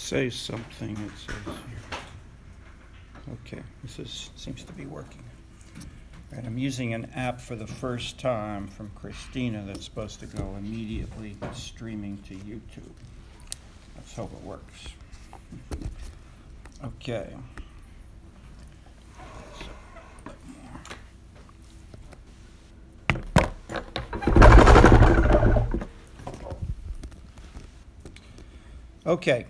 say something, it says here. Okay, this seems to be working. All right, I'm using an app for the first time from Christina that's supposed to go immediately streaming to YouTube. Let's hope it works. Okay. Okay.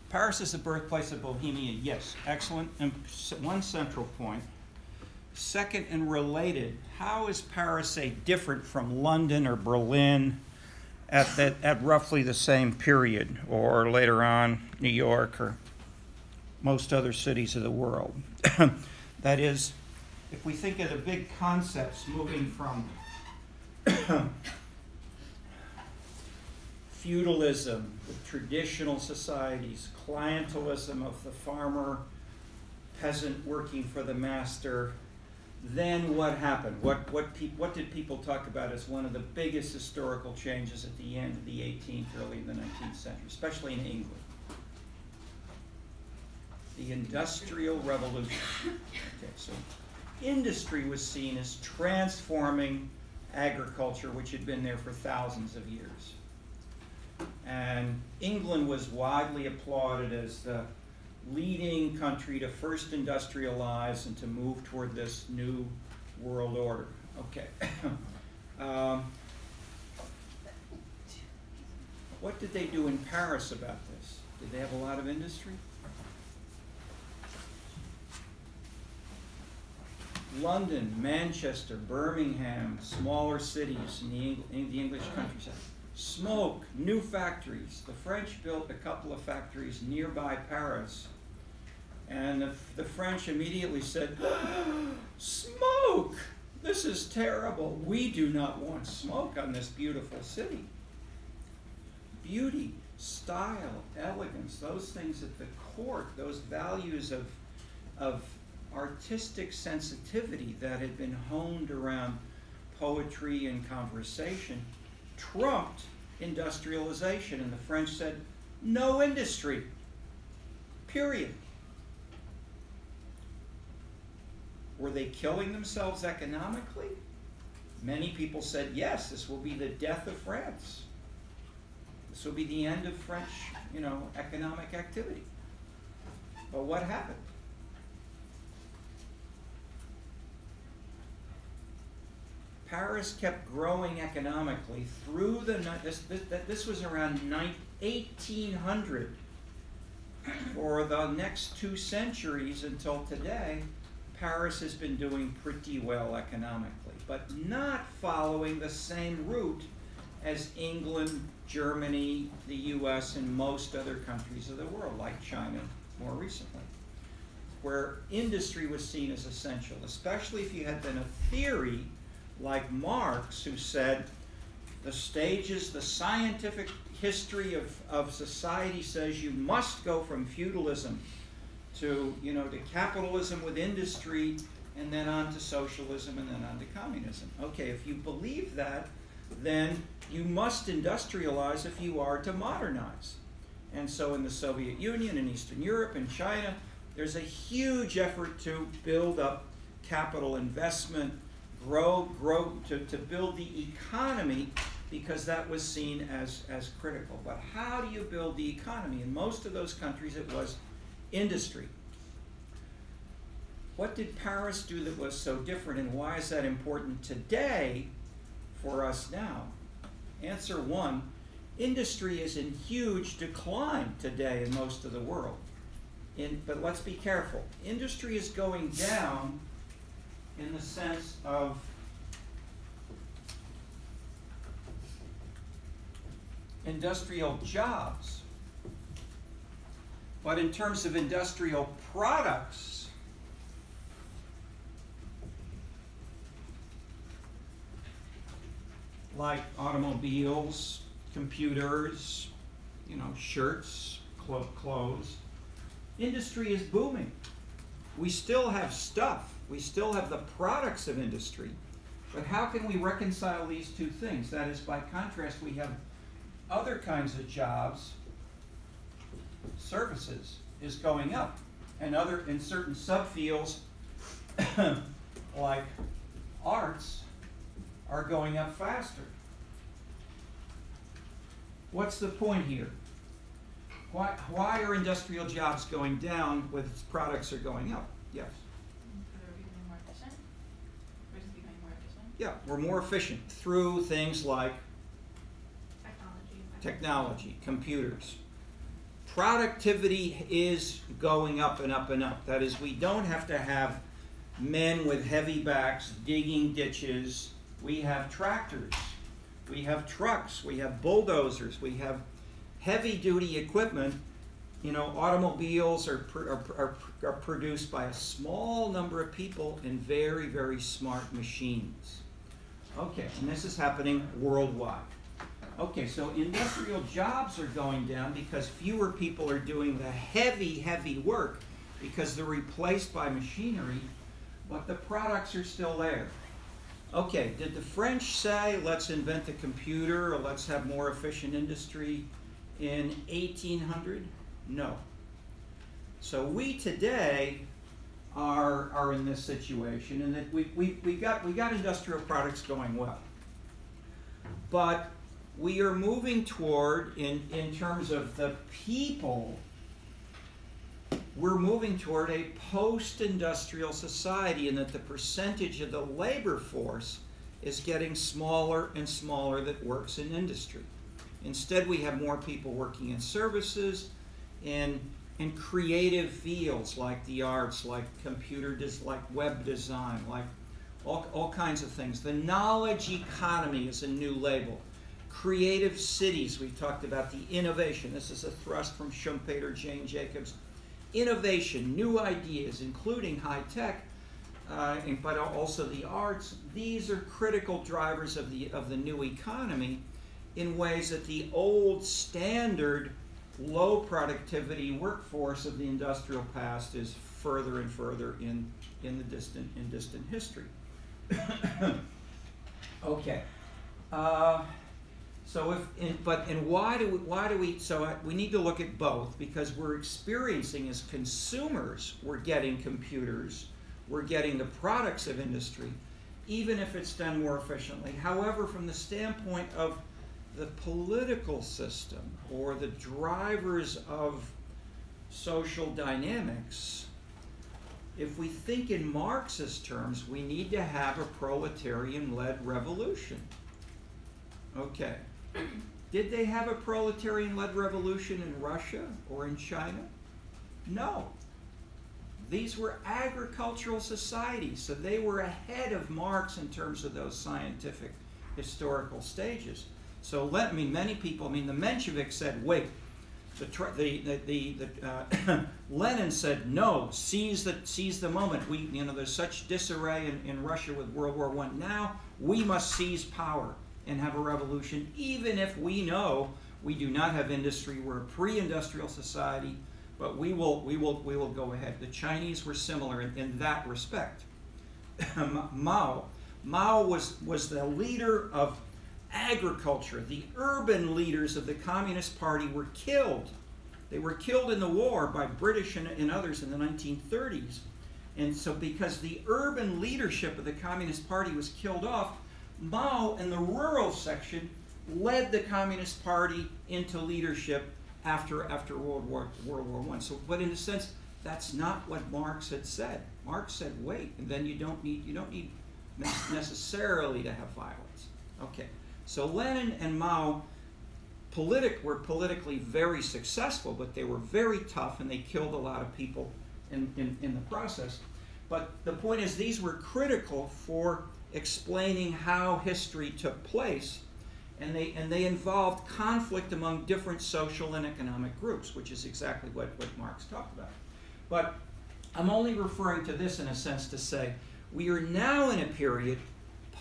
Paris is the birthplace of Bohemia. Yes, excellent. And one central point. Second and related, how is Paris, say, different from London or Berlin at roughly the same period, or later on New York or most other cities of the world? That is, if we think of the big concepts moving from feudalism, the traditional societies, clientelism of the farmer, peasant working for the master, then what happened? What did people talk about as one of the biggest historical changes at the end of the 18th, early in the 19th century, especially in England? The Industrial Revolution. Okay, so industry was seen as transforming agriculture, which had been there for thousands of years. And England was widely applauded as the leading country to first industrialize and to move toward this new world order. Okay. What did they do in Paris about this? Did they have a lot of industry? London, Manchester, Birmingham, smaller cities in the English countryside. Smoke, new factories. The French built a couple of factories nearby Paris. And the French immediately said, smoke! This is terrible. We do not want smoke on this beautiful city. Beauty, style, elegance, those things at the court, those values of artistic sensitivity that had been honed around poetry and conversation trumped industrialization. And the French said, no industry, period. Were they killing themselves economically? Many people said, yes, this will be the death of France. This will be the end of French, economic activity. But what happened? Paris kept growing economically through this was around 1800. For the next 2 centuries until today, Paris has been doing pretty well economically, but not following the same route as England, Germany, the US, and most other countries of the world, like China more recently, where industry was seen as essential, especially if you had then a theory like Marx, who said the scientific history of society says you must go from feudalism to capitalism with industry, and then on to socialism, and then on to communism. Okay, if you believe that, then you must industrialize if you are to modernize. And so in the Soviet Union, in Eastern Europe, in China, there's a huge effort to build up capital investment, grow, to build the economy, because that was seen as critical. But how do you build the economy? In most of those countries, it was industry. What did Paris do that was so different, and why is that important today for us now? Answer 1, industry is in huge decline today in most of the world. But let's be careful. Industry is going down in the sense of industrial jobs. But in terms of industrial products, like automobiles, computers, shirts, clothes, industry is booming. We still have stuff. We still have the products of industry. But how can we reconcile these two things? That is, by contrast, we have other kinds of jobs services is going up, and in certain subfields like arts are going up faster. What's the point here? Why are industrial jobs going down when its products are going up? Yes? Because we're becoming more efficient? We're just becoming more efficient? Yeah, we're more efficient through things like Technology, computers. Productivity is going up and up and up. That is, we don't have to have men with heavy backs digging ditches. We have tractors. We have trucks. We have bulldozers. We have heavy-duty equipment. You know, automobiles are produced by a small number of people in very, very smart machines. Okay, and this is happening worldwide. Okay, so industrial jobs are going down because fewer people are doing the heavy, heavy work because they're replaced by machinery, but the products are still there. Okay, did the French say, let's invent the computer or let's have more efficient industry in 1800? No. So we today are in this situation, and that we got industrial products going well. But we are moving toward, in terms of the people, we're moving toward a post-industrial society, in that the percentage of the labor force is getting smaller and smaller that works in industry. Instead, we have more people working in services, in creative fields like the arts, like like web design, like all kinds of things. The knowledge economy is a new label. Creative cities, we've talked about the innovation. This is a thrust from Schumpeter, Jane Jacobs. Innovation, new ideas, including high tech, but also the arts. These are critical drivers of the new economy, in ways that the old standard low productivity workforce of the industrial past is further and further in distant history. Okay. So we need to look at both, because we're experiencing, as consumers, we're getting computers, we're getting the products of industry, even if it's done more efficiently. However, from the standpoint of the political system or the drivers of social dynamics, if we think in Marxist terms, we need to have a proletarian-led revolution. Okay. Did they have a proletarian-led revolution in Russia or in China? No. These were agricultural societies, so they were ahead of Marx in terms of those scientific historical stages. So many people, the Mensheviks said, wait. Lenin said, no, seize the moment. There's such disarray in Russia with World War I. Now we must seize power and have a revolution, even if we know we do not have industry. We're a pre-industrial society, but we will go ahead. The Chinese were similar in that respect. Mao was the leader of agriculture. The urban leaders of the Communist Party were killed. They were killed in the war by British and others in the 1930s. And so because the urban leadership of the Communist Party was killed off, Mao and the rural section led the Communist Party into leadership after World War I. So, but in a sense, that's not what Marx had said. Marx said, wait, and then you don't need necessarily to have violence. Okay. So Lenin and Mao were politically very successful, but they were very tough, and they killed a lot of people in the process. But the point is, these were critical for explaining how history took place, and they involved conflict among different social and economic groups, which is exactly what Marx talked about. But I'm only referring to this in a sense to say we are now in a period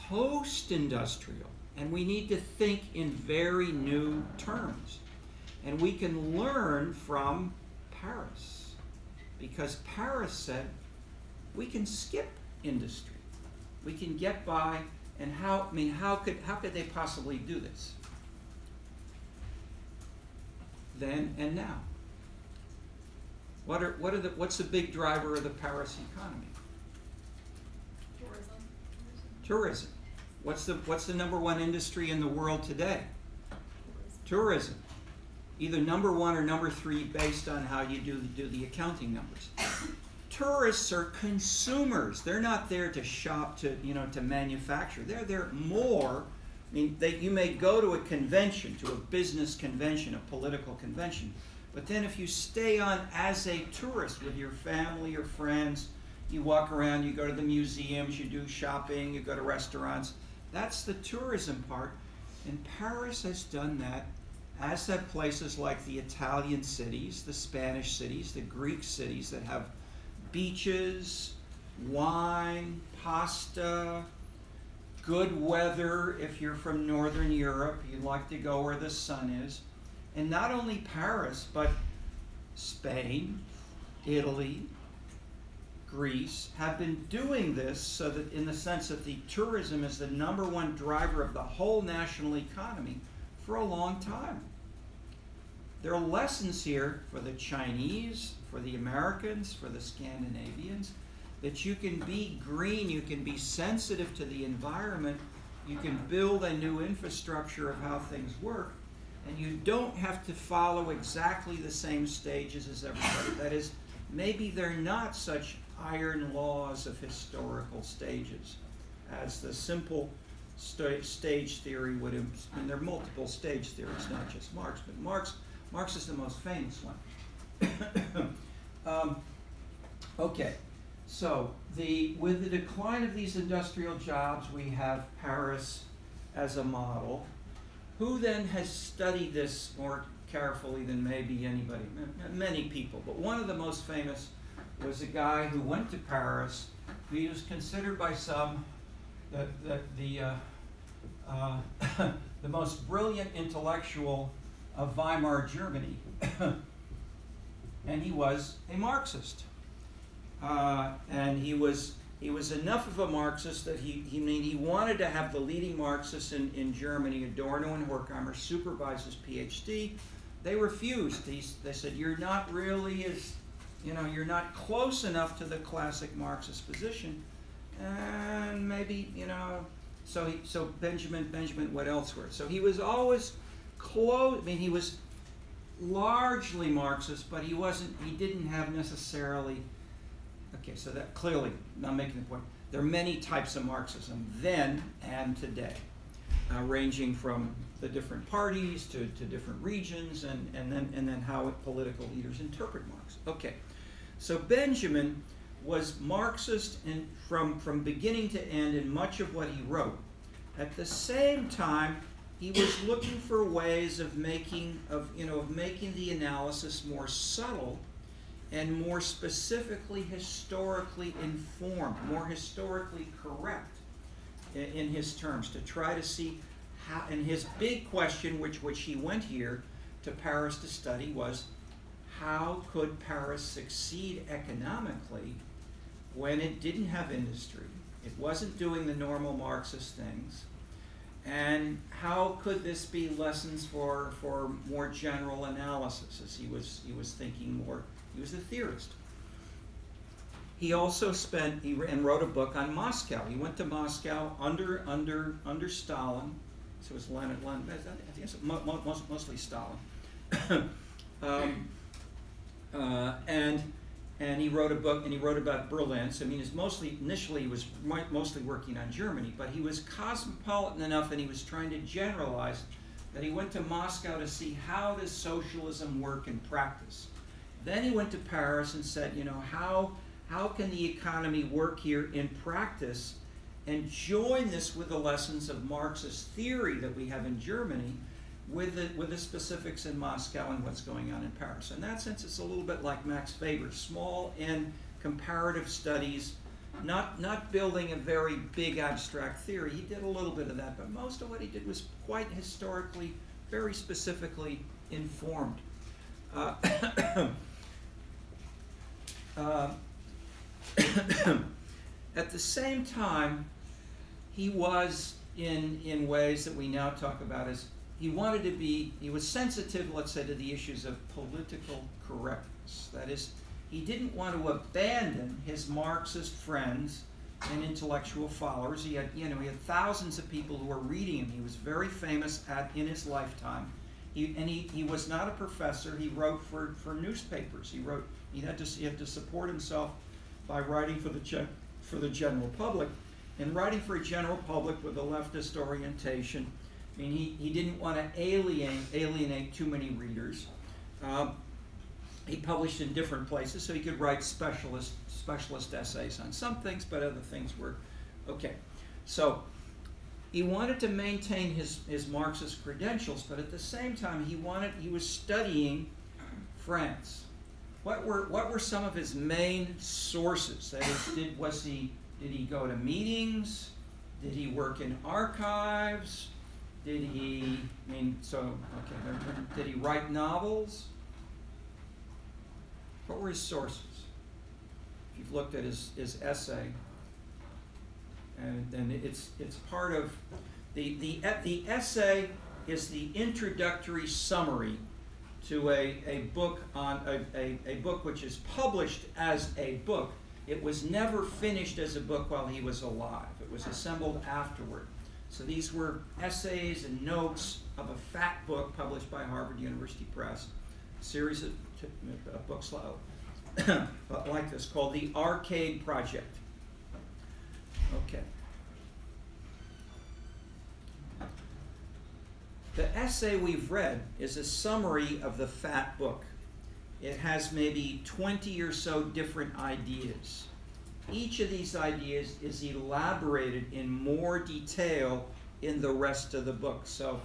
post-industrial, and we need to think in very new terms. And we can learn from Paris, because Paris said we can skip industry. We can get by, and how could they possibly do this? Then and now. What's the big driver of the Paris economy? Tourism. Tourism. What's the number one industry in the world today? Tourism. Either number one or number three based on how you do the accounting numbers. Tourists are consumers. They're not there to shop, to manufacture. They're there more. I mean, you may go to a convention, to a business convention, a political convention, but then if you stay on as a tourist with your family or friends, you walk around, you go to the museums, you do shopping, you go to restaurants. That's the tourism part. And Paris has done that, as have places like the Italian cities, the Spanish cities, the Greek cities that have beaches, wine, pasta, good weather. If you're from Northern Europe, you like to go where the sun is. And not only Paris, but Spain, Italy, Greece have been doing this so that in the sense that the tourism is the number one driver of the whole national economy for a long time. There are lessons here for the Chinese, for the Americans, for the Scandinavians, that you can be green, you can be sensitive to the environment, you can build a new infrastructure of how things work, and you don't have to follow exactly the same stages as everybody. That is, maybe they're not such iron laws of historical stages as the simple stage theory would, and there are multiple stage theories, not just Marx, but Marx is the most famous one. Okay, so with the decline of these industrial jobs, we have Paris as a model. Who then has studied this more carefully than maybe anybody? Many people, but one of the most famous was a guy who went to Paris. He was considered by some the most brilliant intellectual of Weimar Germany, and he was a Marxist. And he was enough of a Marxist that he wanted to have the leading Marxists in Germany, Adorno and Horkheimer, supervise his PhD. They refused. They said, you're not really you're not close enough to the classic Marxist position, and maybe, so Benjamin went elsewhere. So he was always close. I mean, he was largely Marxist, but he didn't have necessarily. Okay, so that clearly, I'm making the point. There are many types of Marxism then and today, ranging from the different parties to different regions, and then how political leaders interpret Marx. Okay, so Benjamin was Marxist from beginning to end in much of what he wrote. At the same time, he was looking for ways of making the analysis more subtle and more specifically historically informed, more historically correct in his terms, to try to see how, and his big question, which he went here to Paris to study, was how could Paris succeed economically when it didn't have industry, it wasn't doing the normal Marxist things, and how could this be lessons for more general analysis, as he was thinking more. He was a theorist. He also wrote a book on Moscow. He went to Moscow under Stalin. So it was Lenin. I think it's mostly Stalin. And he wrote a book, and he wrote about Berlin. So I mean, initially he was mostly working on Germany, but he was cosmopolitan enough, and he was trying to generalize that he went to Moscow to see how does socialism work in practice. Then he went to Paris and said, how can the economy work here in practice, and join this with the lessons of Marxist theory that we have in Germany with the specifics in Moscow and what's going on in Paris. In that sense, it's a little bit like Max Weber's small and comparative studies, not building a very big abstract theory. He did a little bit of that, but most of what he did was quite historically, very specifically informed. At the same time, he was in ways that we now talk about as he was sensitive, let's say, to the issues of political correctness. That is, he didn't want to abandon his Marxist friends and intellectual followers. He had, he had thousands of people who were reading him. He was very famous in his lifetime. He was not a professor. He wrote for newspapers. He had to support himself by writing for the general public, and writing for a general public with a leftist orientation. I mean, he didn't want to alienate too many readers. He published in different places, so he could write specialist essays on some things, but other things were okay. So he wanted to maintain his Marxist credentials, but at the same time he was studying France. What were some of his main sources? That is, did he go to meetings? Did he work in archives? Did he did he write novels? What were his sources? If you've looked at his essay, and it's part of the essay is the introductory summary to a book a book which is published as a book. It was never finished as a book while he was alive. It was assembled afterward. So these were essays and notes of a fat book published by Harvard University Press, a series of books like this called the Arcade Project. Okay. The essay we've read is a summary of the fat book. It has maybe 20 or so different ideas. Each of these ideas is elaborated in more detail in the rest of the book. So,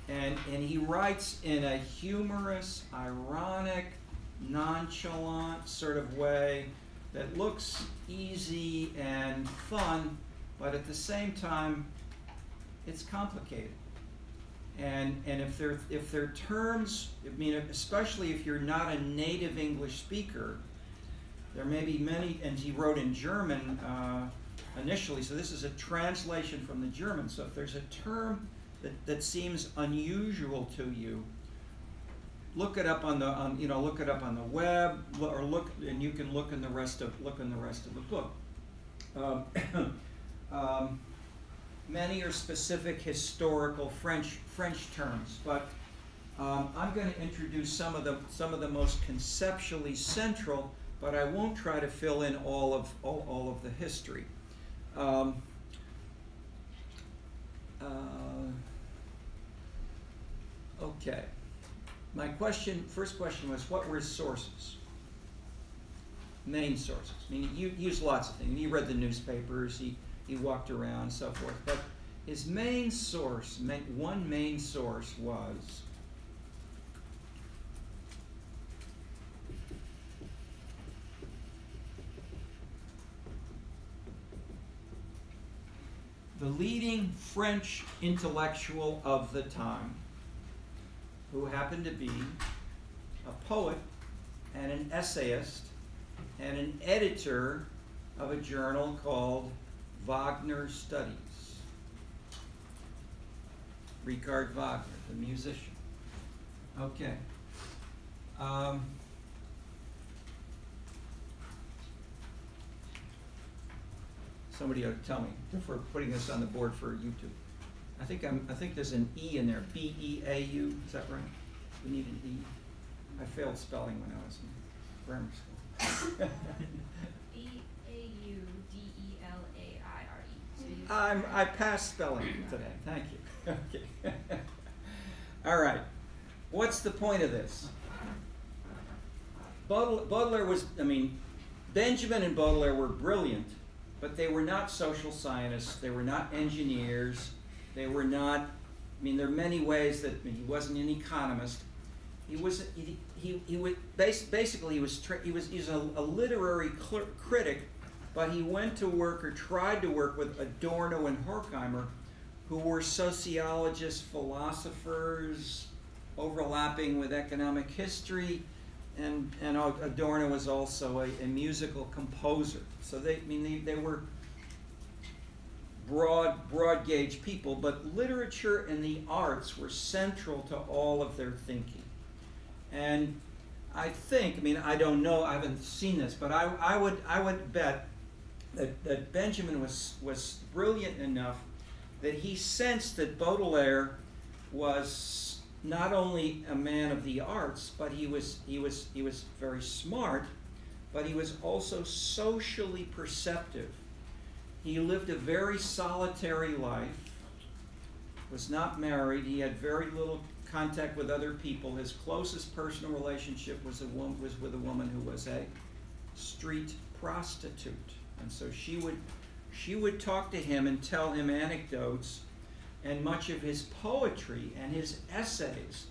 and he writes in a humorous, ironic, nonchalant sort of way that looks easy and fun, but at the same time, it's complicated. And if they're terms, I mean, especially if you're not a native English speaker, there may be many, and he wrote in German initially, so this is a translation from the German. So if there's a term that seems unusual to you, look it up on the look it up on the web, or and you can look in the rest of the book. Many are specific historical French terms, but I'm going to introduce some of the most conceptually central, but I won't try to fill in all of the history. Okay. My first question was, what were his sources? Main sources. I mean, he used lots of things. He read the newspapers. He walked around, and so forth. But his main source, one main source was the leading French intellectual of the time, who happened to be a poet and an essayist and an editor of a journal called Wagner Studies. Richard Wagner, the musician. Okay. Somebody ought to tell me if we're putting this on the board for YouTube. I think there's an E in there. B-E-A-U. Is that right? We need an E. I failed spelling when I was in grammar school. E-A-U-D-E-L-A-I-R-E. I passed spelling today. Thank you. Okay. All right. What's the point of this? Baudelaire was, Benjamin and Baudelaire were brilliant, but they were not social scientists. They were not engineers. They were not, there are many ways that he wasn't an economist. He's a literary critic, but he went to work or tried to work with Adorno and Horkheimer, who were sociologists, philosophers, overlapping with economic history, and Adorno was also a musical composer. So they were broad gauge people, but literature and the arts were central to all of their thinking. And I think, I mean, I don't know, I haven't seen this, but I would bet that Benjamin was brilliant enough that he sensed that Baudelaire was not only a man of the arts, but he was very smart, but he was also socially perceptive. He lived a very solitary life, was not married, he had very little contact with other people. His closest personal relationship was with a woman who was a street prostitute. And so she would talk to him and tell him anecdotes, and much of his poetry and his essays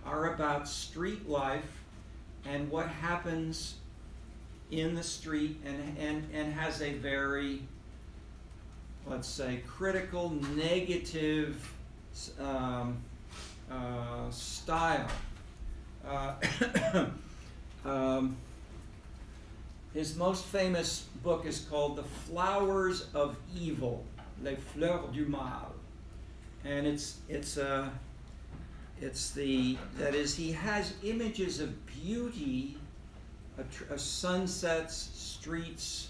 are about street life and what happens in the street, and has a very, let's say, critical, negative style. His most famous book is called The Flowers of Evil, Les Fleurs du Mal. And he has images of beauty, sunsets, streets,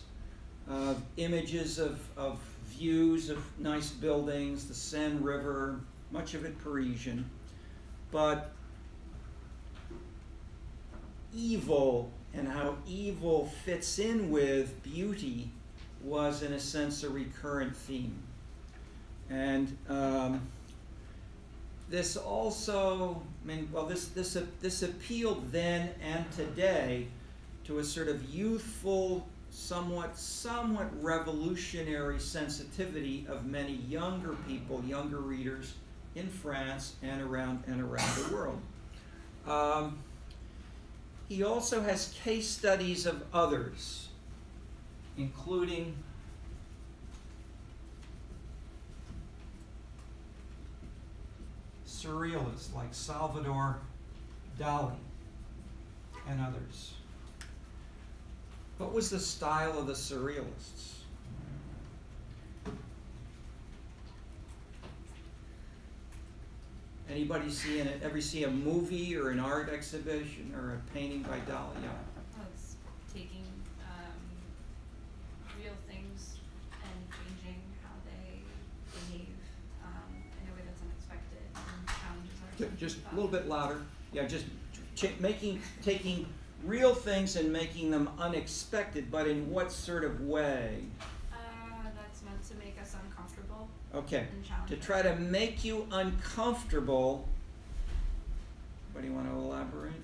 images of views of nice buildings, the Seine River, much of it Parisian, but evil and how evil fits in with beauty was, in a sense, a recurrent theme. And this also, I mean, well, this appealed then and today to a sort of youthful, somewhat revolutionary sensitivity of many younger people, younger readers in France and around the world. He also has case studies of others, including surrealists like Salvador Dali and others. What was the style of the surrealists? Anybody ever see a movie or an art exhibition or a painting by Dali? Yeah. Well, it's taking real things and changing how they behave in a way that's unexpected and challenges our Just a little bit louder. Yeah, just taking real things and making them unexpected, but in what sort of way? That's meant to make us uncomfortable. Okay, And challenge to us. try to make you uncomfortable. What do you want to elaborate?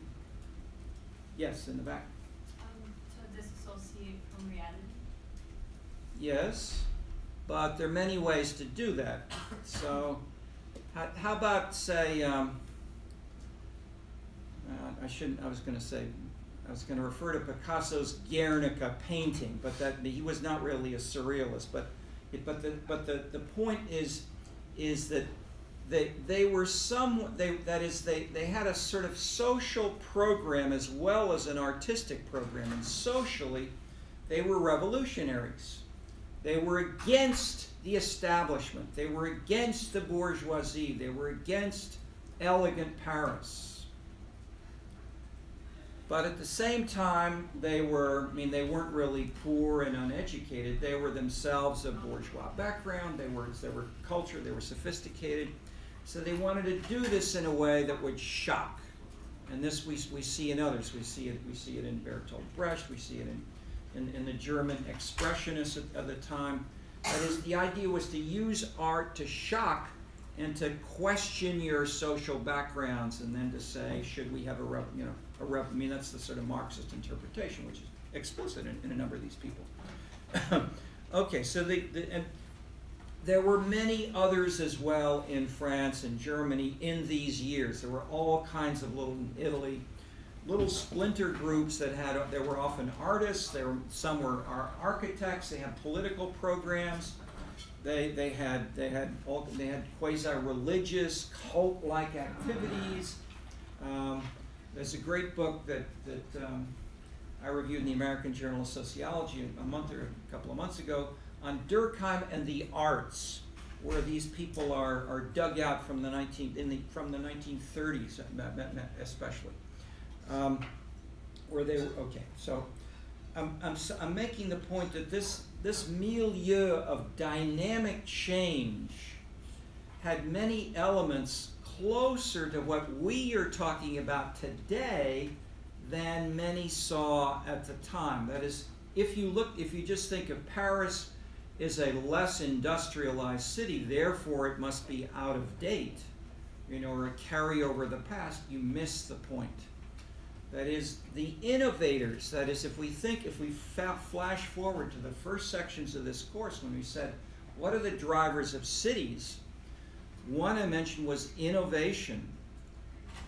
Yes, in the back. To disassociate from reality. Yes, but there are many ways to do that. So, how about, say, I was going to refer to Picasso's Guernica painting, but he was not really a surrealist. But the point is that they had a sort of social program as well as an artistic program, and socially they were revolutionaries. They were against the establishment. They were against the bourgeoisie. They were against elegant Paris. But at the same time, they weren't really poor and uneducated. They were themselves a bourgeois background. They were cultured. They were sophisticated. So they wanted to do this in a way that would shock. And this we see in others. We see it in Bertolt Brecht. We see it in the German expressionists of the time. That is, the idea was to use art to shock and to question your social backgrounds, and then to say, should we have I mean, that's the sort of Marxist interpretation, which is explicit in a number of these people. Okay, so and there were many others as well in France and Germany in these years. There were all kinds of in Italy, little splinter groups there were often artists. Some were architects. They had political programs. They had quasi-religious, cult-like activities. There's a great book that I reviewed in the American Journal of Sociology a couple of months ago on Durkheim and the arts, where these people are dug out from the 1930s, especially. Or they were, okay, so I'm making the point that this milieu of dynamic change had many elements closer to what we are talking about today than many saw at the time. That is, if you just think of Paris as a less industrialized city, therefore it must be out of date, or a carryover of the past, you miss the point. That is, the innovators, that is, if we flash forward to the first sections of this course when we said, what are the drivers of cities? One I mentioned was innovation.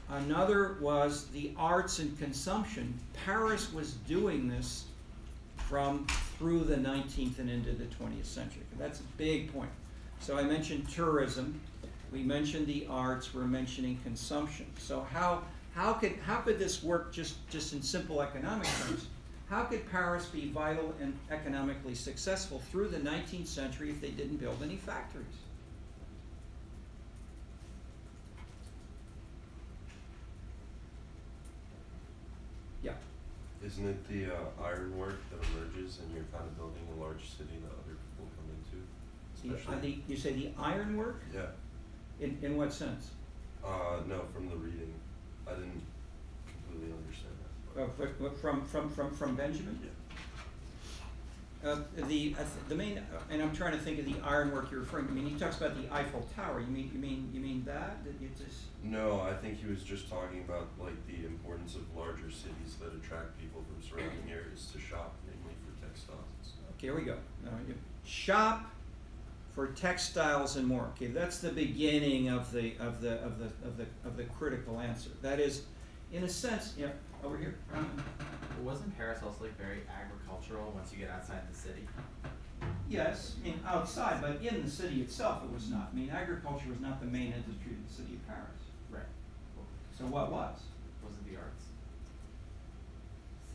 Another was the arts and consumption. Paris was doing this through the 19th and into the 20th century. That's a big point. So I mentioned tourism. We mentioned the arts. We're mentioning consumption. So how could this work just in simple economic terms? How could Paris be vital and economically successful through the 19th century if they didn't build any factories? Yeah. Isn't it the ironwork that emerges and you're kind of building a large city that other people come into? Especially You say the ironwork? Yeah. In what sense? No, from the reading. I didn't completely understand that. From Benjamin? Yeah. The main, and I'm trying to think of the ironwork you're referring to. I mean, he talks about the Eiffel Tower. You mean that? That you just? No, I think he was just talking about like the importance of larger cities that attract people from surrounding areas to shop, namely for textiles and stuff. Okay, here we go. Shop for textiles and more. Okay, that's the beginning of the critical answer. That is, in a sense, over here. Wasn't Paris also like very agricultural once you get outside the city? Yes, I mean outside, but in the city itself it was not. I mean, agriculture was not the main industry of the city of Paris. Right. So what was? Was it the arts?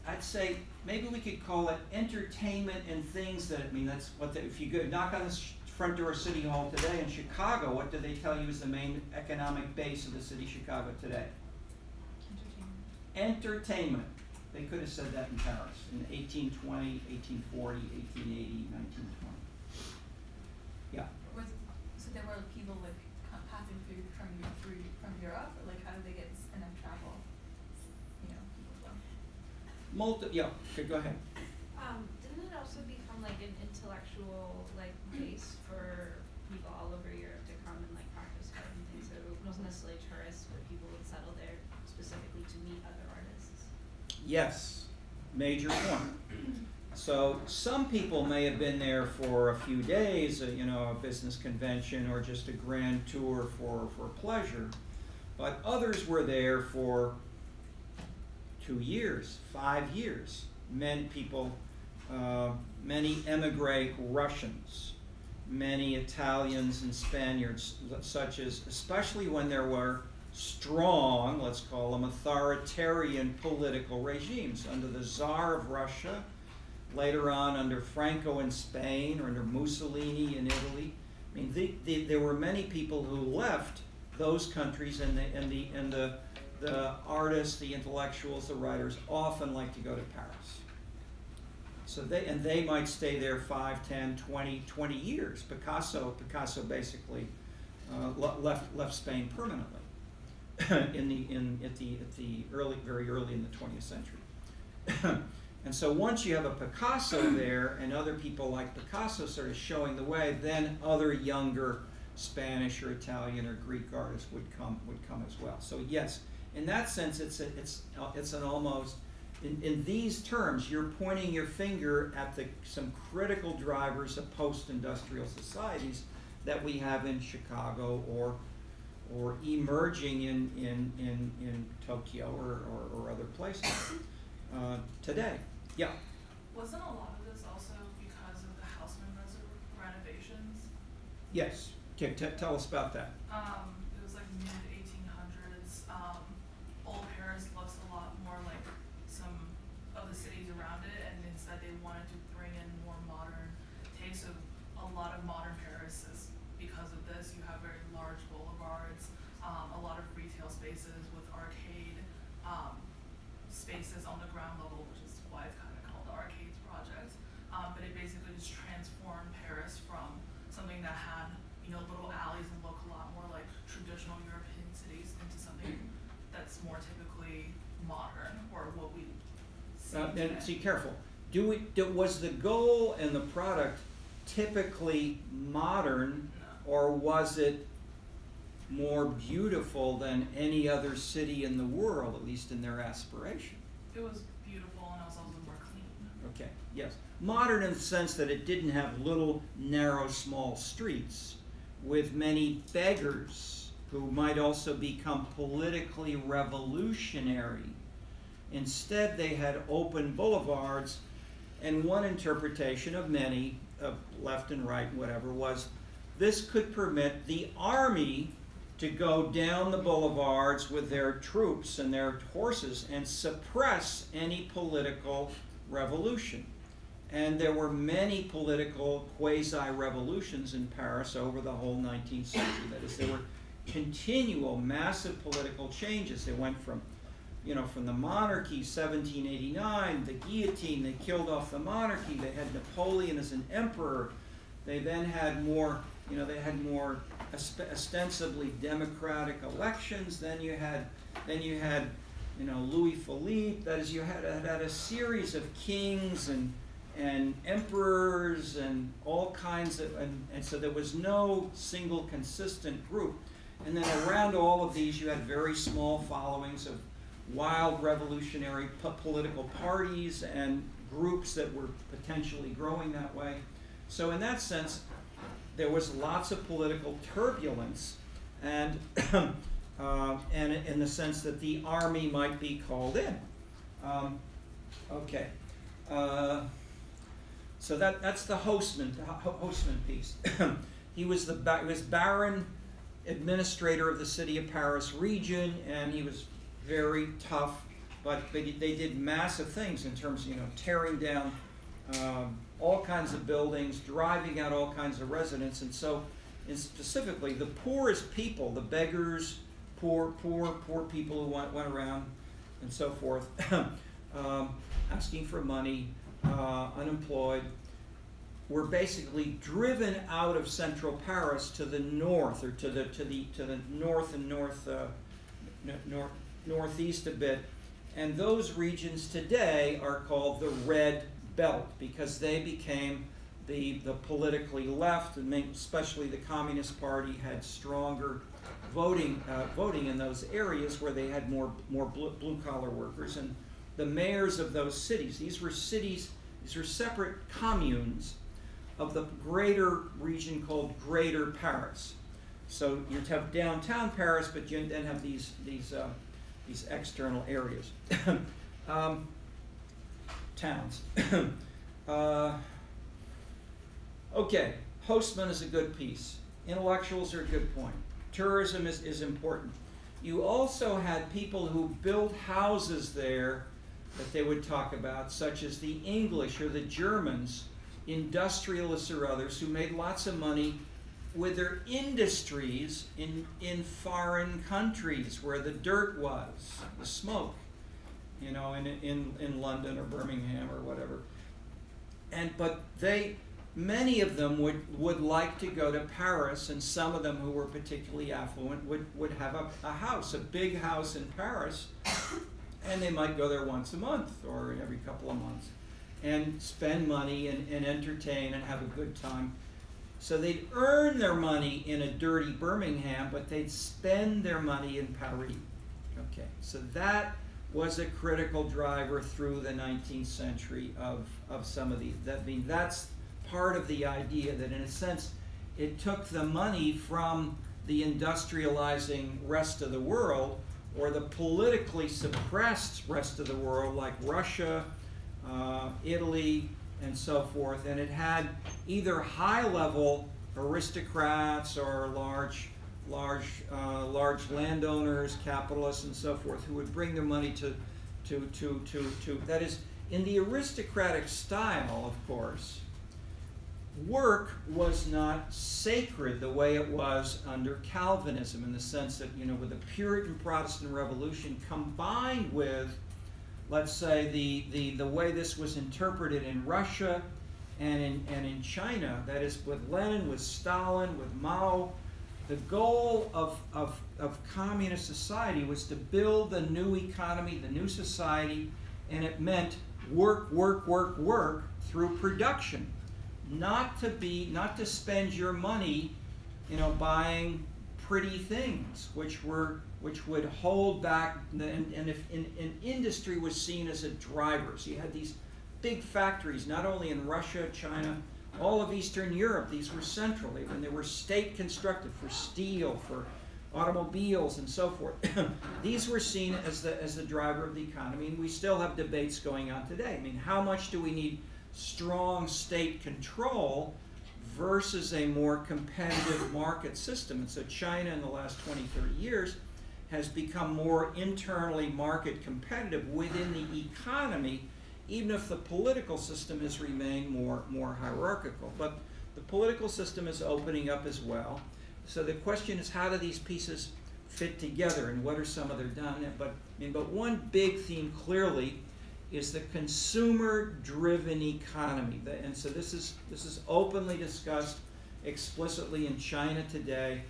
I'd say maybe we could call it entertainment and things that, that's what if you go knock on the front door of City Hall today in Chicago, what do they tell you is the main economic base of the city of Chicago today? Entertainment. They could have said that in Paris in 1820, 1840, 1880, 1920. Yeah. So there were people like passing through from Europe, or like how did they get enough travel? People flow. Yeah. Okay, go ahead. Didn't it also become like an intellectual base for people all over Europe to come and practice art and things? So it wasn't necessarily tourists, but people would settle there specifically to meet other artists. Yes, major point. So some people may have been there for a few days, a business convention or just a grand tour for pleasure, but others were there for 2 years, 5 years. Many emigre Russians, many Italians and Spaniards, especially when there were strong, let's call them authoritarian political regimes under the Tsar of Russia, later on under Franco in Spain or under Mussolini in Italy. I mean, there were many people who left those countries, and the artists, the intellectuals, the writers often like to go to Paris. So they might stay there 5, 10, 20 years. Picasso basically left Spain permanently very early in the 20th century. And so once you have a Picasso there and other people like Picasso sort of showing the way, then other younger Spanish or Italian or Greek artists would come as well. So yes, in that sense, it's an almost, in these terms, you're pointing your finger at some critical drivers of post-industrial societies that we have in Chicago or emerging in Tokyo or other places today. Yeah. Wasn't a lot of this also because of the Haussmann renovations? Yes. Okay, tell us about that. It was like mid-1800s. Old Paris looks a lot more like some of the cities around it, and instead they wanted to bring in more modern tastes. So a lot of modern Paris is because of this. You have very large boulevards, a lot of retail spaces with arcade spaces on the ground level, which is why it's kind of called the Arcades Project. But it basically just transformed Paris from something that had, you know, little alleys and looked a lot more like traditional European cities into something that's more typically modern, or what we see today. And see, careful. Was the goal and the product typically modern, No. or was it more beautiful than any other city in the world, at least in their aspiration? It was beautiful, and it was also more clean. Okay, yes. Modern in the sense that it didn't have little, narrow, small streets with many beggars who might also become politically revolutionary. Instead, they had open boulevards, and one interpretation of many, of left and right, whatever, was this could permit the army to go down the boulevards with their troops and their horses and suppress any political revolution. And there were many political quasi-revolutions in Paris over the whole 19th century. That is, there were continual, massive political changes. They went from, you know, from the monarchy, 1789, the guillotine, they killed off the monarchy. They had Napoleon as an emperor. They then had more, you know, they had more ostensibly democratic elections. Then you had, you know, Louis Philippe. That is, you had a series of kings and emperors and all kinds of, and so there was no single consistent group. And then around all of these, you had very small followings of wild revolutionary political parties and groups that were potentially growing that way. So in that sense, there was lots of political turbulence, and and in the sense that the army might be called in. Okay. So that's the Haussmann piece. He was Baron administrator of the city of Paris region, and he was very tough, but they did massive things in terms of, you know, tearing down all kinds of buildings, driving out all kinds of residents, and so, and specifically, the poorest people, the beggars, poor people who went around, and so forth, asking for money, unemployed, were basically driven out of central Paris to the north, or to the north and northeast a bit, and those regions today are called the Red Belt because they became the politically left, and especially the Communist Party had stronger voting in those areas where they had more blue collar workers, and the mayors of those cities. These were separate communes of the greater region called Greater Paris. So you'd have downtown Paris, but you then have these external areas, towns. Okay, Haussmann is a good piece. Intellectuals are a good point. Tourism is important. You also had people who built houses there that they would talk about, such as the English or the Germans, industrialists or others, who made lots of money with their industries in foreign countries where the dirt was, the smoke, you know, in London or Birmingham or whatever. But many of them would like to go to Paris, and some of them who were particularly affluent would have a house, a big house in Paris, and they might go there once a month or every couple of months and spend money and entertain and have a good time. So they'd earn their money in a dirty Birmingham, but they'd spend their money in Paris. Okay, so that was a critical driver through the 19th century of some of these. That's part of the idea that, in a sense, it took the money from the industrializing rest of the world, or the politically suppressed rest of the world, like Russia, Italy, and so forth, and it had either high-level aristocrats or large landowners, capitalists, and so forth, who would bring their money to that is, in the aristocratic style, of course, work was not sacred the way it was under Calvinism, in the sense that, you know, with the Puritan Protestant Revolution combined with let's say, the way this was interpreted in Russia and in China, that is with Lenin, with Stalin, with Mao, the goal of communist society was to build the new economy, the new society, and it meant work, work, work, work through production. Not to spend your money, buying pretty things, which would hold back, and if industry was seen as a driver. So you had these big factories, not only in Russia, China, all of Eastern Europe. These were central, and they were state constructed for steel, for automobiles, and so forth. These were seen as the driver of the economy, and we still have debates going on today. I mean, how much do we need strong state control versus a more competitive market system? And so China in the last 20, 30 years has become more internally market competitive within the economy, even if the political system has remained more hierarchical. But the political system is opening up as well. So the question is, how do these pieces fit together, and what are some of their dominant? But one big theme clearly is the consumer-driven economy, and so this is openly discussed explicitly in China today,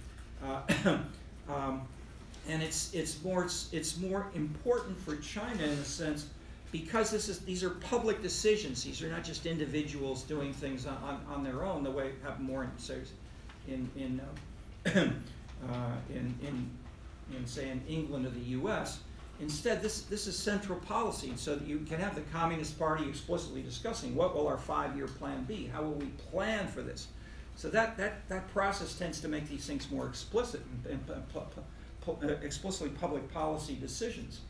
and it's more important for China in a sense because these are public decisions. These are not just individuals doing things on their own the way it happened more in say in England or the U.S. Instead, this is central policy, so that you can have the Communist Party explicitly discussing what will our 5-year plan be, how will we plan for this. So that process tends to make these things more explicit and explicitly public policy decisions.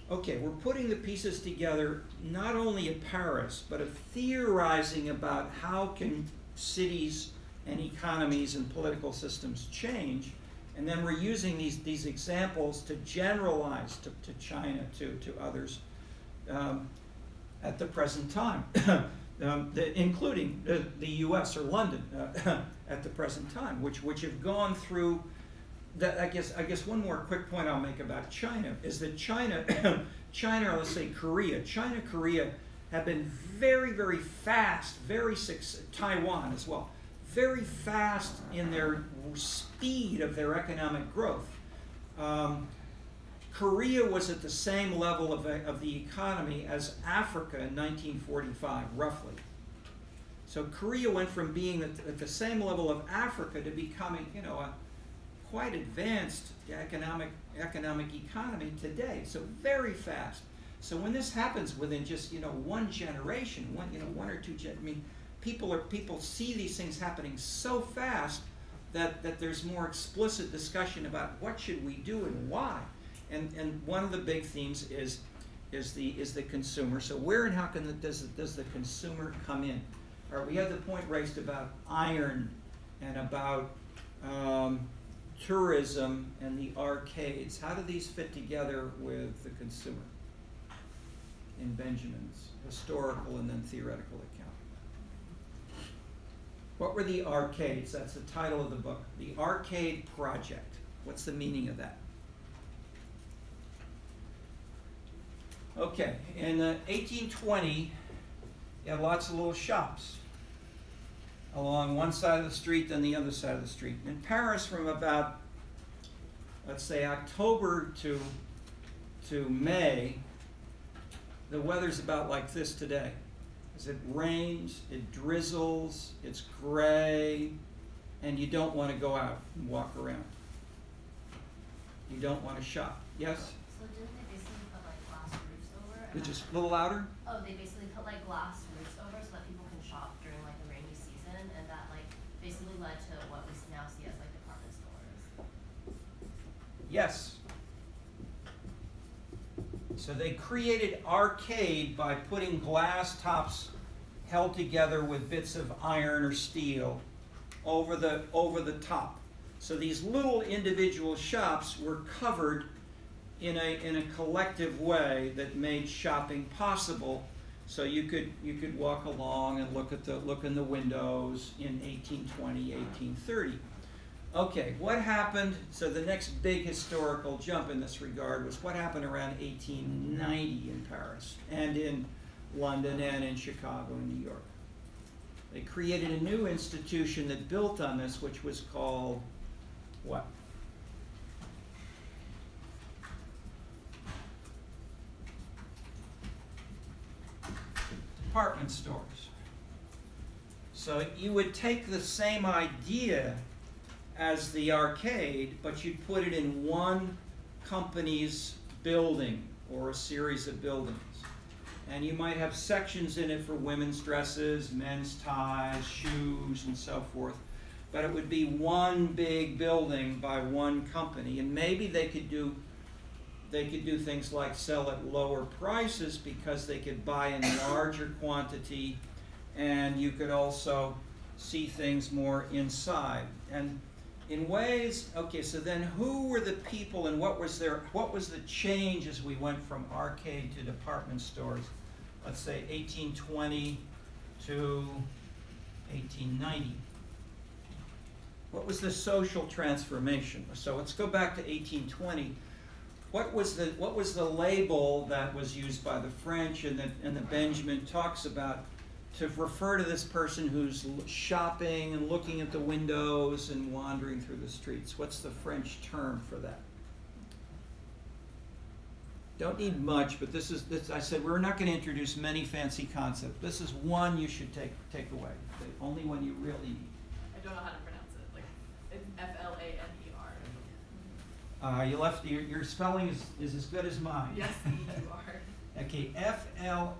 Okay, we're putting the pieces together not only at Paris, but of theorizing about how can cities and economies and political systems change. And then we're using these examples to generalize to China, to others at the present time, including the U.S. or London at the present time, which have gone through. That I guess one more quick point I'll make about China is that China, or let's say Korea, Korea have been very, very fast, Taiwan as well, very fast in their speed of their economic growth. Korea was at the same level of the economy as Africa in 1945, roughly. So Korea went from being at the same level of Africa to becoming, a quite advanced economic economy today. So very fast. So when this happens within just one generation, one or two people see these things happening so fast that there's more explicit discussion about what should we do and why. And one of the big themes is the consumer. So where and how does the consumer come in? All right, we had the point raised about iron and about tourism and the arcades. How do these fit together with the consumer in Benjamin's historical and then theoretical account? What were the arcades? That's the title of the book. The Arcade Project. What's the meaning of that? Okay, in 1820, you had lots of little shops along one side of the street, then the other side of the street. In Paris, from about, let's say, October to May, the weather's about like this today. As it rains, it drizzles, it's gray, and you don't want to go out and walk around. You don't want to shop. Yes? So didn't they basically put like glass roofs over? Just a little louder? Oh, they basically put like glass roofs over so that people can shop during like the rainy season, and that like basically led to what we now see as like department stores. Yes. So they created arcade by putting glass tops held together with bits of iron or steel over the top. So these little individual shops were covered in a collective way that made shopping possible. So you could walk along and look in the windows in 1820, 1830. Okay, what happened, so the next big historical jump in this regard was what happened around 1890 in Paris, and in London, and in Chicago, and New York. They created a new institution that built on this, which was called what? Department stores. So you would take the same idea as the arcade, but you'd put it in one company's building or a series of buildings. And you might have sections in it for women's dresses, men's ties, shoes, and so forth. But it would be one big building by one company. And maybe they could do things like sell at lower prices because they could buy in larger quantity, and you could also see things more inside. And in ways, okay, so then who were the people and what was the change as we went from arcade to department stores? Let's say 1820 to 1890. What was the social transformation? So let's go back to 1820. What was the label that was used by the French and that Benjamin talks about to refer to this person who's shopping and looking at the windows and wandering through the streets? What's the French term for that? Don't need much, but this, I said we're not going to introduce many fancy concepts. This is one you should take away, the only one you really need. I don't know how to pronounce it. Like, it's Flaner. You left your spelling is as good as mine. Yes, E-U-R. Okay, F-L-A-N-E-U-R.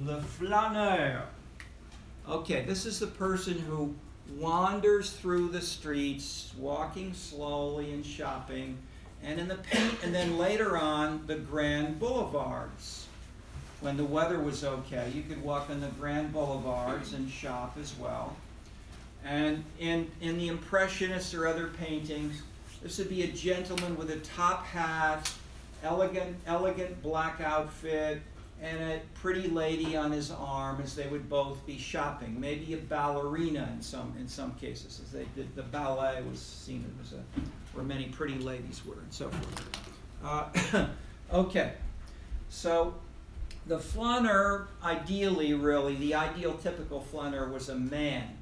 Le flâneur. Okay, this is the person who wanders through the streets, walking slowly and shopping, and in the and then later on the grand boulevards. When the weather was okay, you could walk on the grand boulevards and shop as well. And in the Impressionists or other paintings, this would be a gentleman with a top hat, elegant black outfit, and a pretty lady on his arm as they would both be shopping. Maybe a ballerina in some cases, as they did. The ballet was seen as where many pretty ladies were, and so forth. Okay, so the flâneur, ideally, really, the ideal typical flâneur was a man.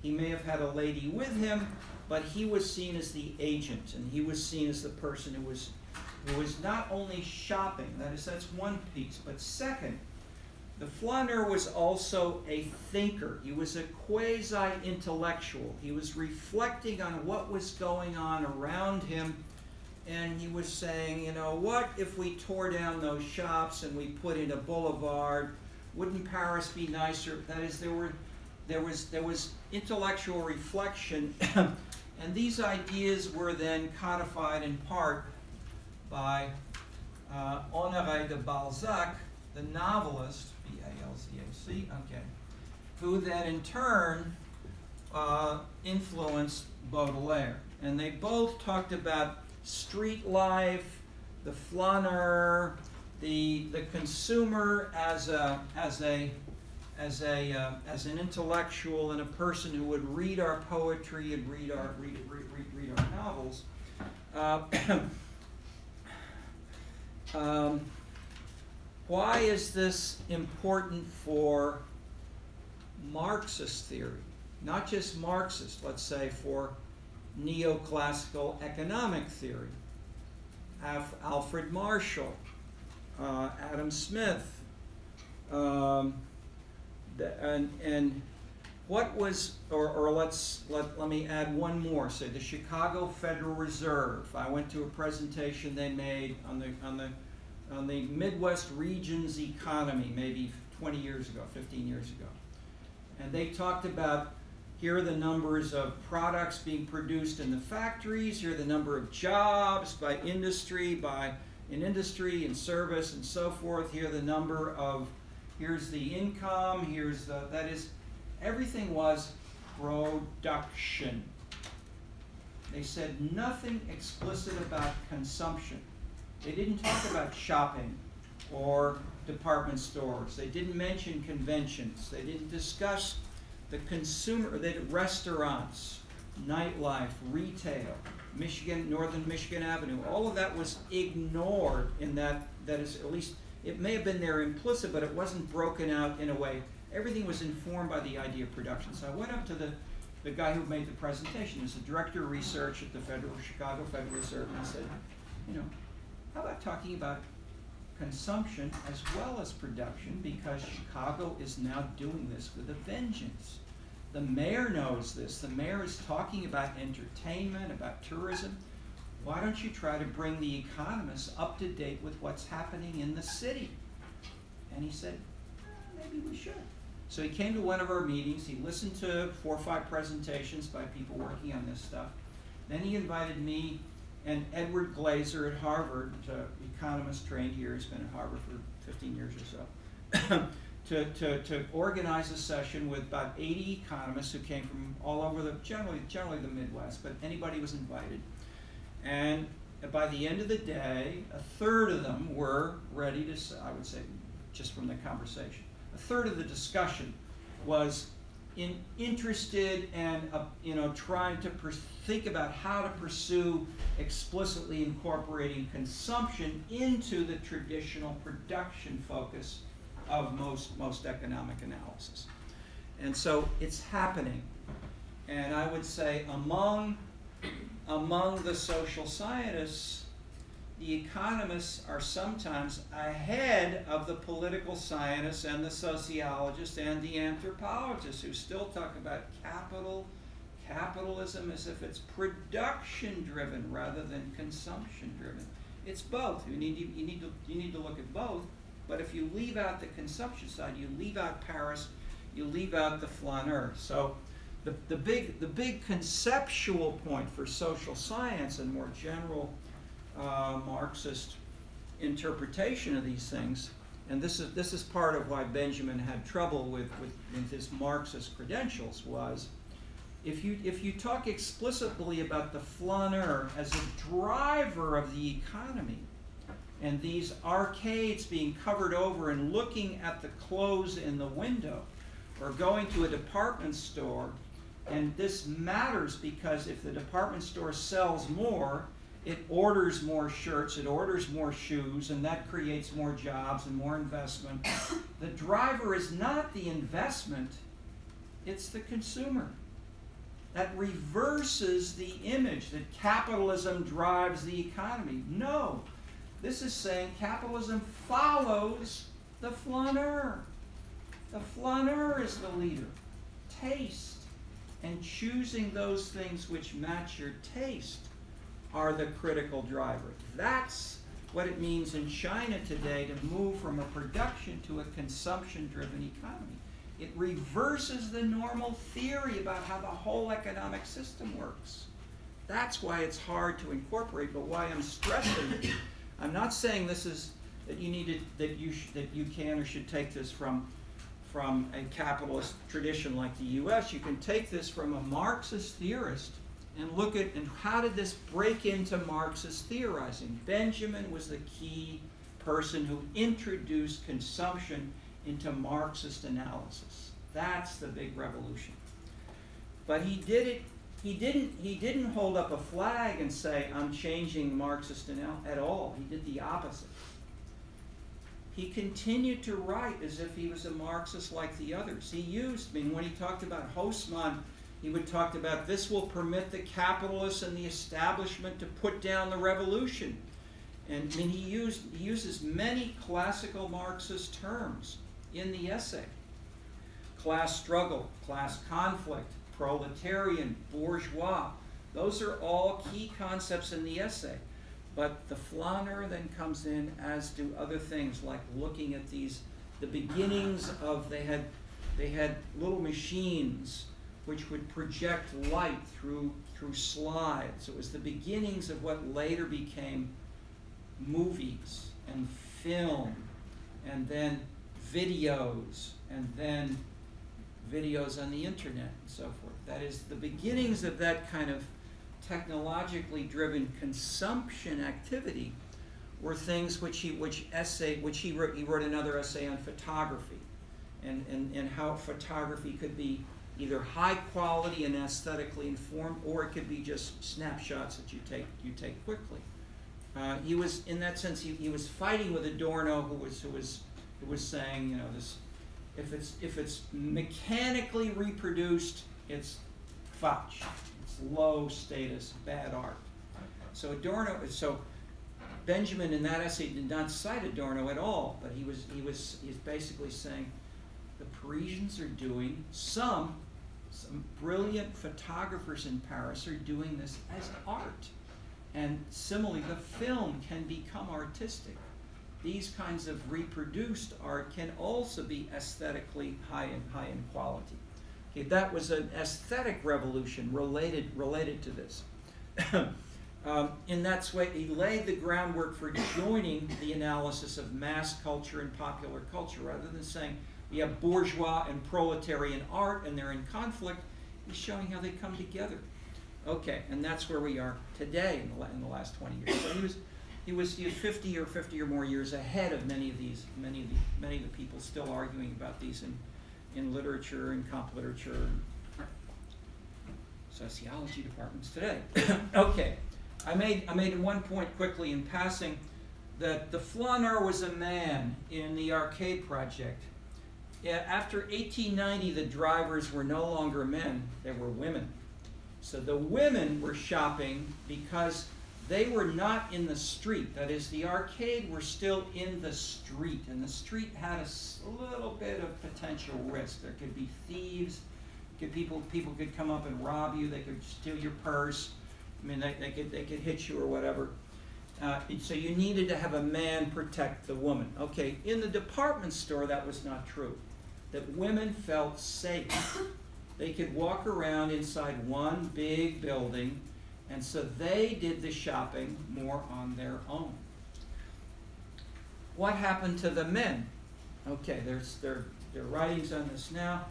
He may have had a lady with him, but he was seen as the agent, and he was seen as the person who was not only shopping, that's one piece, but second, the flâneur was also a thinker. He was a quasi-intellectual. He was reflecting on what was going on around him, and he was saying, you know, what if we tore down those shops and we put in a boulevard? Wouldn't Paris be nicer? That is, there was intellectual reflection, and these ideas were then codified in part by Honoré de Balzac, the novelist, B-A-L-Z-A-C, okay, who then in turn influenced Baudelaire. And they both talked about street life, the flâneur, the consumer as an intellectual and a person who would read our poetry and read our novels. Why is this important for Marxist theory? Not just Marxist, let's say for neoclassical economic theory. Alfred Marshall, Adam Smith, and what was, let me add one more. Say the Chicago Federal Reserve. I went to a presentation they made on the Midwest region's economy, maybe 20 years ago, 15 years ago, and they talked about here are the numbers of products being produced in the factories. Here are the number of jobs by industry, in industry and service and so forth. Here are the number of. Here's the income. Here's the. That is. Everything was production. They said nothing explicit about consumption. They didn't talk about shopping or department stores. They didn't mention conventions. They didn't discuss the consumer, the restaurants, nightlife, retail, Michigan, Northern Michigan Avenue, all of that was ignored in that is, at least, it may have been there implicit, but it wasn't broken out in a way. Everything was informed by the idea of production. So I went up to the guy who made the presentation. He was the director of research at the Chicago Federal Reserve, and I said, you know, how about talking about consumption as well as production, because Chicago is now doing this with a vengeance. The mayor knows this. The mayor is talking about entertainment, about tourism. Why don't you try to bring the economists up to date with what's happening in the city? And he said, maybe we should. So he came to one of our meetings. He listened to 4 or 5 presentations by people working on this stuff. Then he invited me and Edward Glaser at Harvard, economist trained here, has been at Harvard for 15 years or so, to organize a session with about 80 economists who came from all over generally the Midwest, but anybody was invited. And by the end of the day, a third of them were ready to, I would say, just from the conversation, a third of the discussion was interested and trying to think about how to pursue explicitly incorporating consumption into the traditional production focus of most economic analysis. And so it's happening. And I would say among the social scientists, the economists are sometimes ahead of the political scientists and the sociologists and the anthropologists who still talk about capitalism as if it's production driven rather than consumption driven. It's both. You need to look at both. But if you leave out the consumption side, you leave out Paris, you leave out the flaneur. So the big conceptual point for social science and more general Marxist interpretation of these things, and this is part of why Benjamin had trouble with his Marxist credentials, was if you talk explicitly about the flaneur as a driver of the economy, and these arcades being covered over and looking at the clothes in the window, or going to a department store, and this matters because if the department store sells more, it orders more shirts, it orders more shoes, and that creates more jobs and more investment. The driver is not the investment, it's the consumer. That reverses the image that capitalism drives the economy. No, this is saying capitalism follows the flaneur. The flaneur is the leader. Taste and choosing those things which match your taste are the critical driver. That's what it means in China today to move from a production to a consumption-driven economy. It reverses the normal theory about how the whole economic system works. That's why it's hard to incorporate, but why I'm stressing it. I'm not saying this is that you can or should take this from a capitalist tradition like the U.S. You can take this from a Marxist theorist and look at how did this break into Marxist theorizing. Benjamin was the key person who introduced consumption into Marxist analysis. That's the big revolution. But he did it. He didn't hold up a flag and say, I'm changing Marxist at all. He did the opposite. He continued to write as if he was a Marxist like the others. He used, when he talked about Haussmann, he would talk about this will permit the capitalists and the establishment to put down the revolution. And he uses many classical Marxist terms in the essay. Class struggle, class conflict, proletarian, bourgeois. Those are all key concepts in the essay. But the flaneur then comes in, as do other things like looking at the beginnings of, they had little machines which would project light through slides. It was the beginnings of what later became movies and film, and then videos, and then videos on the internet and so forth. That is the beginnings of that kind of technologically driven consumption activity were things he wrote another essay on photography and how photography could be either high quality and aesthetically informed, or it could be just snapshots that you take quickly. He was, in that sense, he was fighting with Adorno, who was saying, you know, this, if it's mechanically reproduced, it's Fauch. It's low status, bad art. So Benjamin in that essay did not cite Adorno at all, but he's basically saying the Parisians are doing, some brilliant photographers in Paris are doing this as art. And similarly, the film can become artistic. These kinds of reproduced art can also be aesthetically high in quality. Okay, that was an aesthetic revolution related to this. In that way, he laid the groundwork for joining the analysis of mass culture and popular culture. Rather than saying we have bourgeois and proletarian art and they're in conflict, he's showing how they come together. Okay, and that's where we are today in the last 20 years. So he was 50 or more years ahead of many of the people still arguing about these in literature and comp literature and sociology departments today. Okay, I made one point quickly in passing that the flaneur was a man in the arcade project. After 1890, the drivers were no longer men, they were women. So the women were shopping because they were not in the street. That is, the arcade were still in the street, and the street had a little bit of potential risk. There could be thieves, people could come up and rob you, they could steal your purse, I mean, they could hit you or whatever. So you needed to have a man protect the woman. Okay, in the department store, that was not true. That women felt safe. They could walk around inside one big building, and so they did the shopping more on their own. What happened to the men? Okay, there's their writings on this now.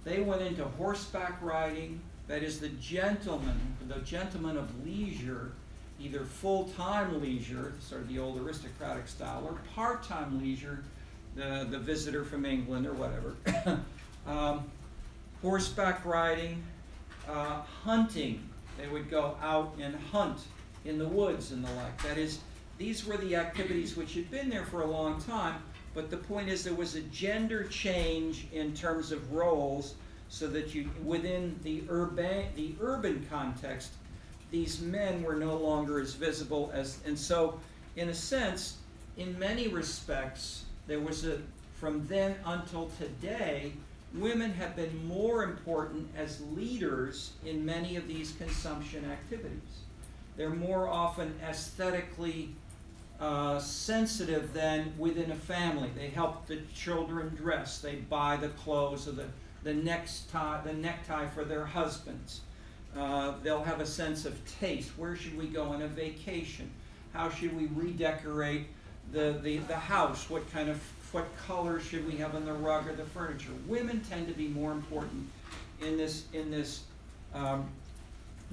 They went into horseback riding. That is, the gentleman of leisure, either full-time leisure, sort of the old aristocratic style, or part-time leisure, the visitor from England or whatever. Horseback riding, hunting. They would go out and hunt in the woods and the like. That is, these were the activities which had been there for a long time, but the point is there was a gender change in terms of roles, so that within the urban context, these men were no longer as visible as, and so in a sense, in many respects, there was from then until today, women have been more important as leaders in many of these consumption activities. They're more often aesthetically sensitive than within a family. They help the children dress. They buy the clothes or the necktie for their husbands. They'll have a sense of taste. Where should we go on a vacation? How should we redecorate the house? What color should we have on the rug or the furniture? Women tend to be more important in this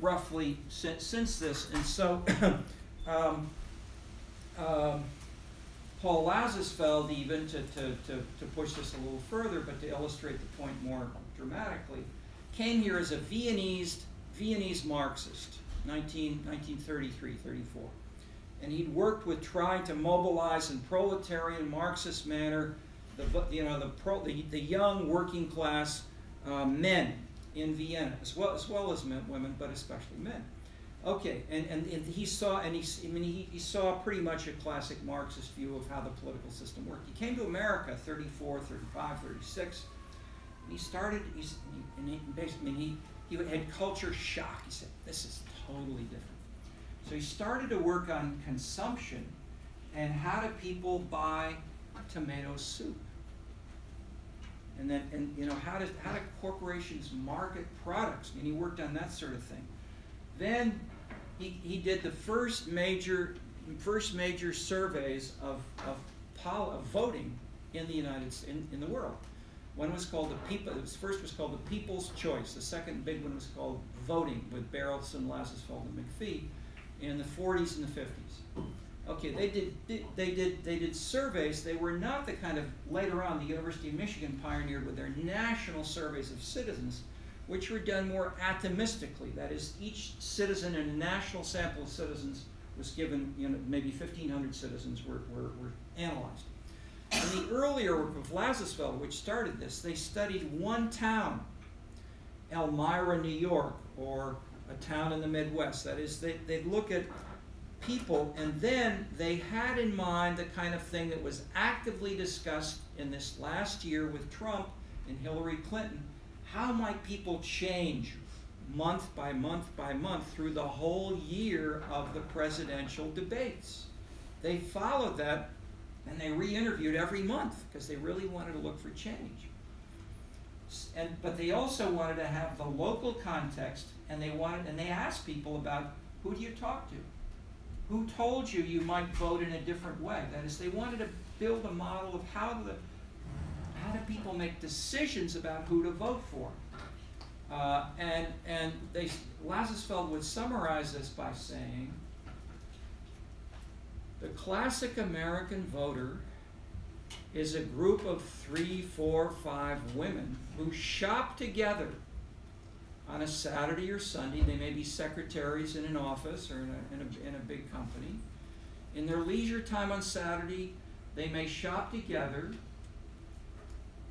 roughly since this, and so Paul Lazarsfeld, even to push this a little further, but to illustrate the point more dramatically, came here as a Viennese Marxist, 1933-34. And he'd worked with trying to mobilize in proletarian Marxist manner the young working class men in Vienna, as well as women, but especially men. Okay, and he saw pretty much a classic Marxist view of how the political system worked. He came to America 34, 35, 36. And he started. He had culture shock. He said, "This is totally different." So he started to work on consumption and how do people buy tomato soup, and how do corporations market products? And he worked on that sort of thing. Then he did the first major surveys of voting in the in the world. One was called first was called the People's Choice. The second big one was called Voting, with Berelson, Lazarsfeld, and McPhee, in the 40s and the 50s. Okay, they did surveys. They were not the kind of, later on the University of Michigan pioneered with their national surveys of citizens. which were done more atomistically. That is, each citizen in a national sample of citizens was given, maybe 1,500 citizens were analyzed. In the earlier work of Lazarsfeld, which started this, they studied one town, Elmira, New York, or a town in the Midwest. That is, they'd look at people, and then they had in mind the kind of thing that was actively discussed in this last year with Trump and Hillary Clinton. How might people change month by month by month through the whole year of the presidential debates? They followed that, and they re-interviewed every month because they really wanted to look for change. But they also wanted to have the local context, and they asked people about, who do you talk to? Who told you you might vote in a different way? That is, they wanted to build a model of how do people make decisions about who to vote for. Lazarsfeld would summarize this by saying, the classic American voter is a group of 3, 4, 5 women who shop together on a Saturday or Sunday. They may be secretaries in an office or in a big company. In their leisure time on Saturday, they may shop together,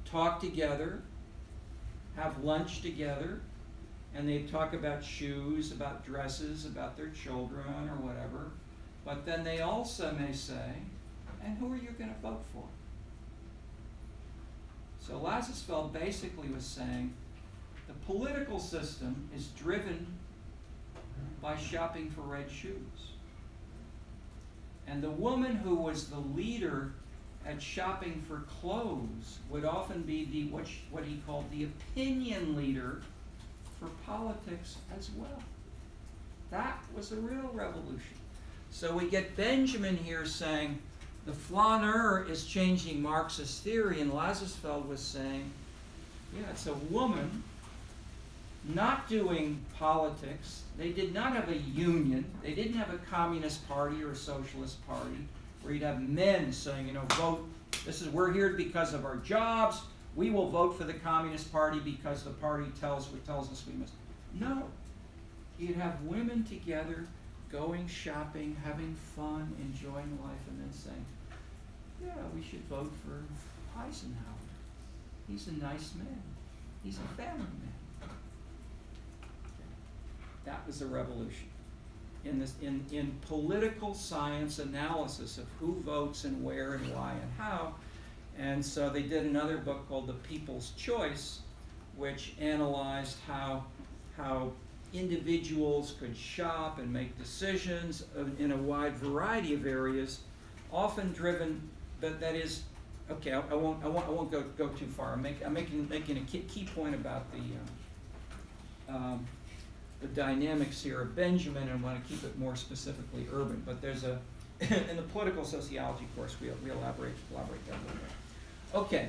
talk together, have lunch together, and they talk about shoes, about dresses, about their children or whatever. But then they also may say, and who are you going to vote for? So Lazarsfeld basically was saying, the political system is driven by shopping for red shoes. And the woman who was the leader at shopping for clothes would often be what he called the opinion leader for politics as well. That was a real revolution. So we get Benjamin here saying the flaneur is changing Marxist theory, and Lazarsfeld was saying, yeah, it's a woman not doing politics. They did not have a union. They didn't have a communist party or a socialist party where you'd have men saying, vote. We're here because of our jobs. We will vote for the Communist Party because the party tells us we must. No. You'd have women together going shopping, having fun, enjoying life, and then saying, yeah, we should vote for Eisenhower. He's a nice man. He's a family man. That was a revolution in political science analysis of who votes and where and why and how. And so they did another book called The People's Choice, which analyzed how individuals could shop and make decisions in a wide variety of areas, often driven. That is, okay. I won't go too far. I'm making a key point about the dynamics here of Benjamin, and I want to keep it more specifically urban. But there's in the political sociology course we elaborate that a little bit. Okay.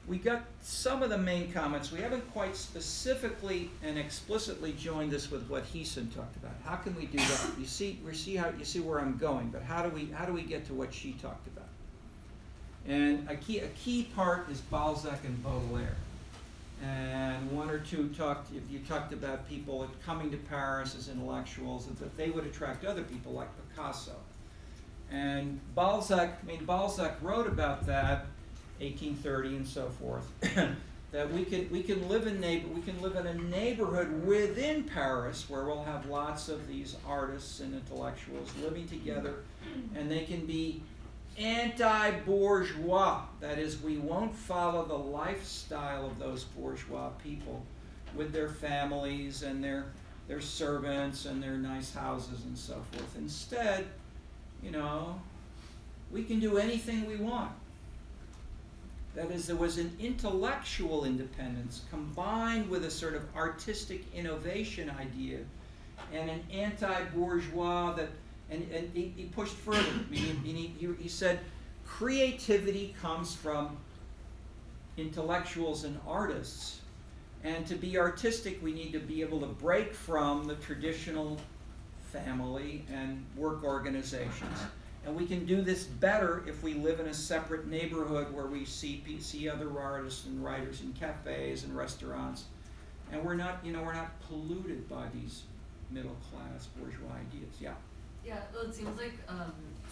We got some of the main comments. We haven't quite specifically and explicitly joined this with what Heeson talked about. How can we do that? You see where I'm going, but how do we get to what she talked about? And a key part is Balzac and Baudelaire. And one or two talked about people coming to Paris as intellectuals, that they would attract other people like Picasso. And Balzac wrote about that, 1830 and so forth, that we can live in a neighborhood within Paris where we'll have lots of these artists and intellectuals living together, and they can be anti-bourgeois. That is, we won't follow the lifestyle of those bourgeois people with their families and their servants and their nice houses and so forth. Instead, we can do anything we want. That is, there was an intellectual independence combined with a sort of artistic innovation idea and an anti-bourgeois that, and he pushed further. He said creativity comes from intellectuals and artists, and to be artistic we need to be able to break from the traditional family and work organizations. And we can do this better if we live in a separate neighborhood where we see other artists and writers in cafes and restaurants, and we're not polluted by these middle class bourgeois ideas. Yeah. Yeah, well, it seems like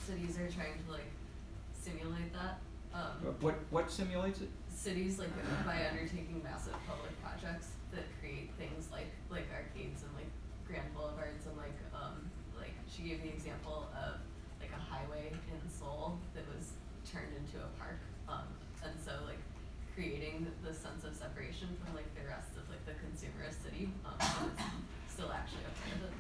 cities are trying to like simulate that. What simulates it? Cities like by undertaking massive public projects that create things like arcades and like grand boulevards and like she gave the example of like a highway in Seoul that was turned into a park, and so like creating the sense of separation from like the rest of like the consumerist city, is still actually a part of it.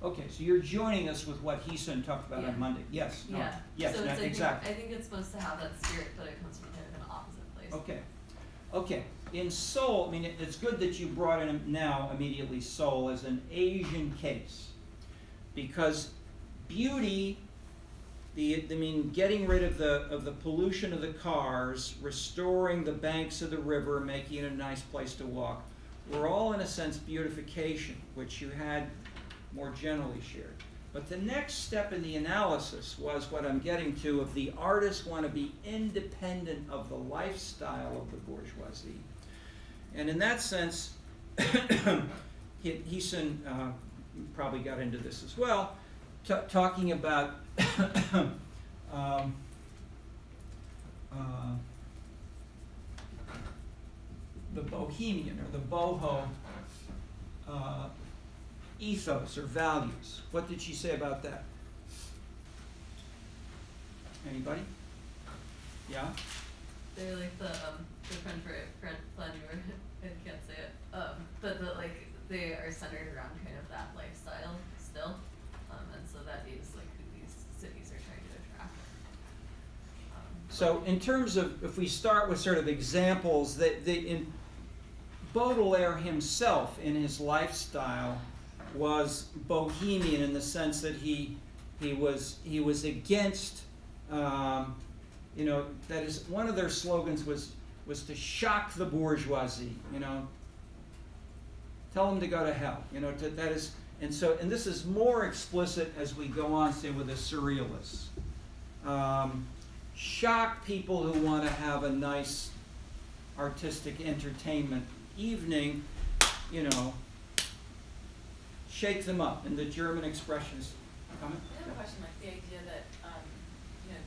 Okay, so you're joining us with what Heesun talked about on Monday. Yes. No, Yeah. Yes. So No, it's, exactly. I think it's supposed to have that spirit, but it comes from kind of an opposite place. Okay. Okay. In Seoul, I mean, it's good that you brought in now immediately Seoul as an Asian case, because beauty, getting rid of the pollution of the cars, restoring the banks of the river, making it a nice place to walk, were all in a sense beautification, which you had more generally shared. But the next step in the analysis was what I'm getting to, of the artists want to be independent of the lifestyle of the bourgeoisie. And in that sense, Heesun probably got into this as well, talking about the bohemian or the boho ethos or values. What did she say about that? Anybody? Yeah? They're like the French flaneur, I can't say it. But like they are centered around kind of that lifestyle still. And so that is like who these cities are trying to attract. So in terms of, if we start with sort of examples, in Baudelaire himself in his lifestyle was bohemian in the sense that he was against, that is, one of their slogans was to shock the bourgeoisie, tell them to go to hell, that is, and this is more explicit as we go on, say, with the surrealists. Shock people who want to have a nice artistic entertainment evening, shake them up. And the German expressions. Comment? I have a question, like the idea that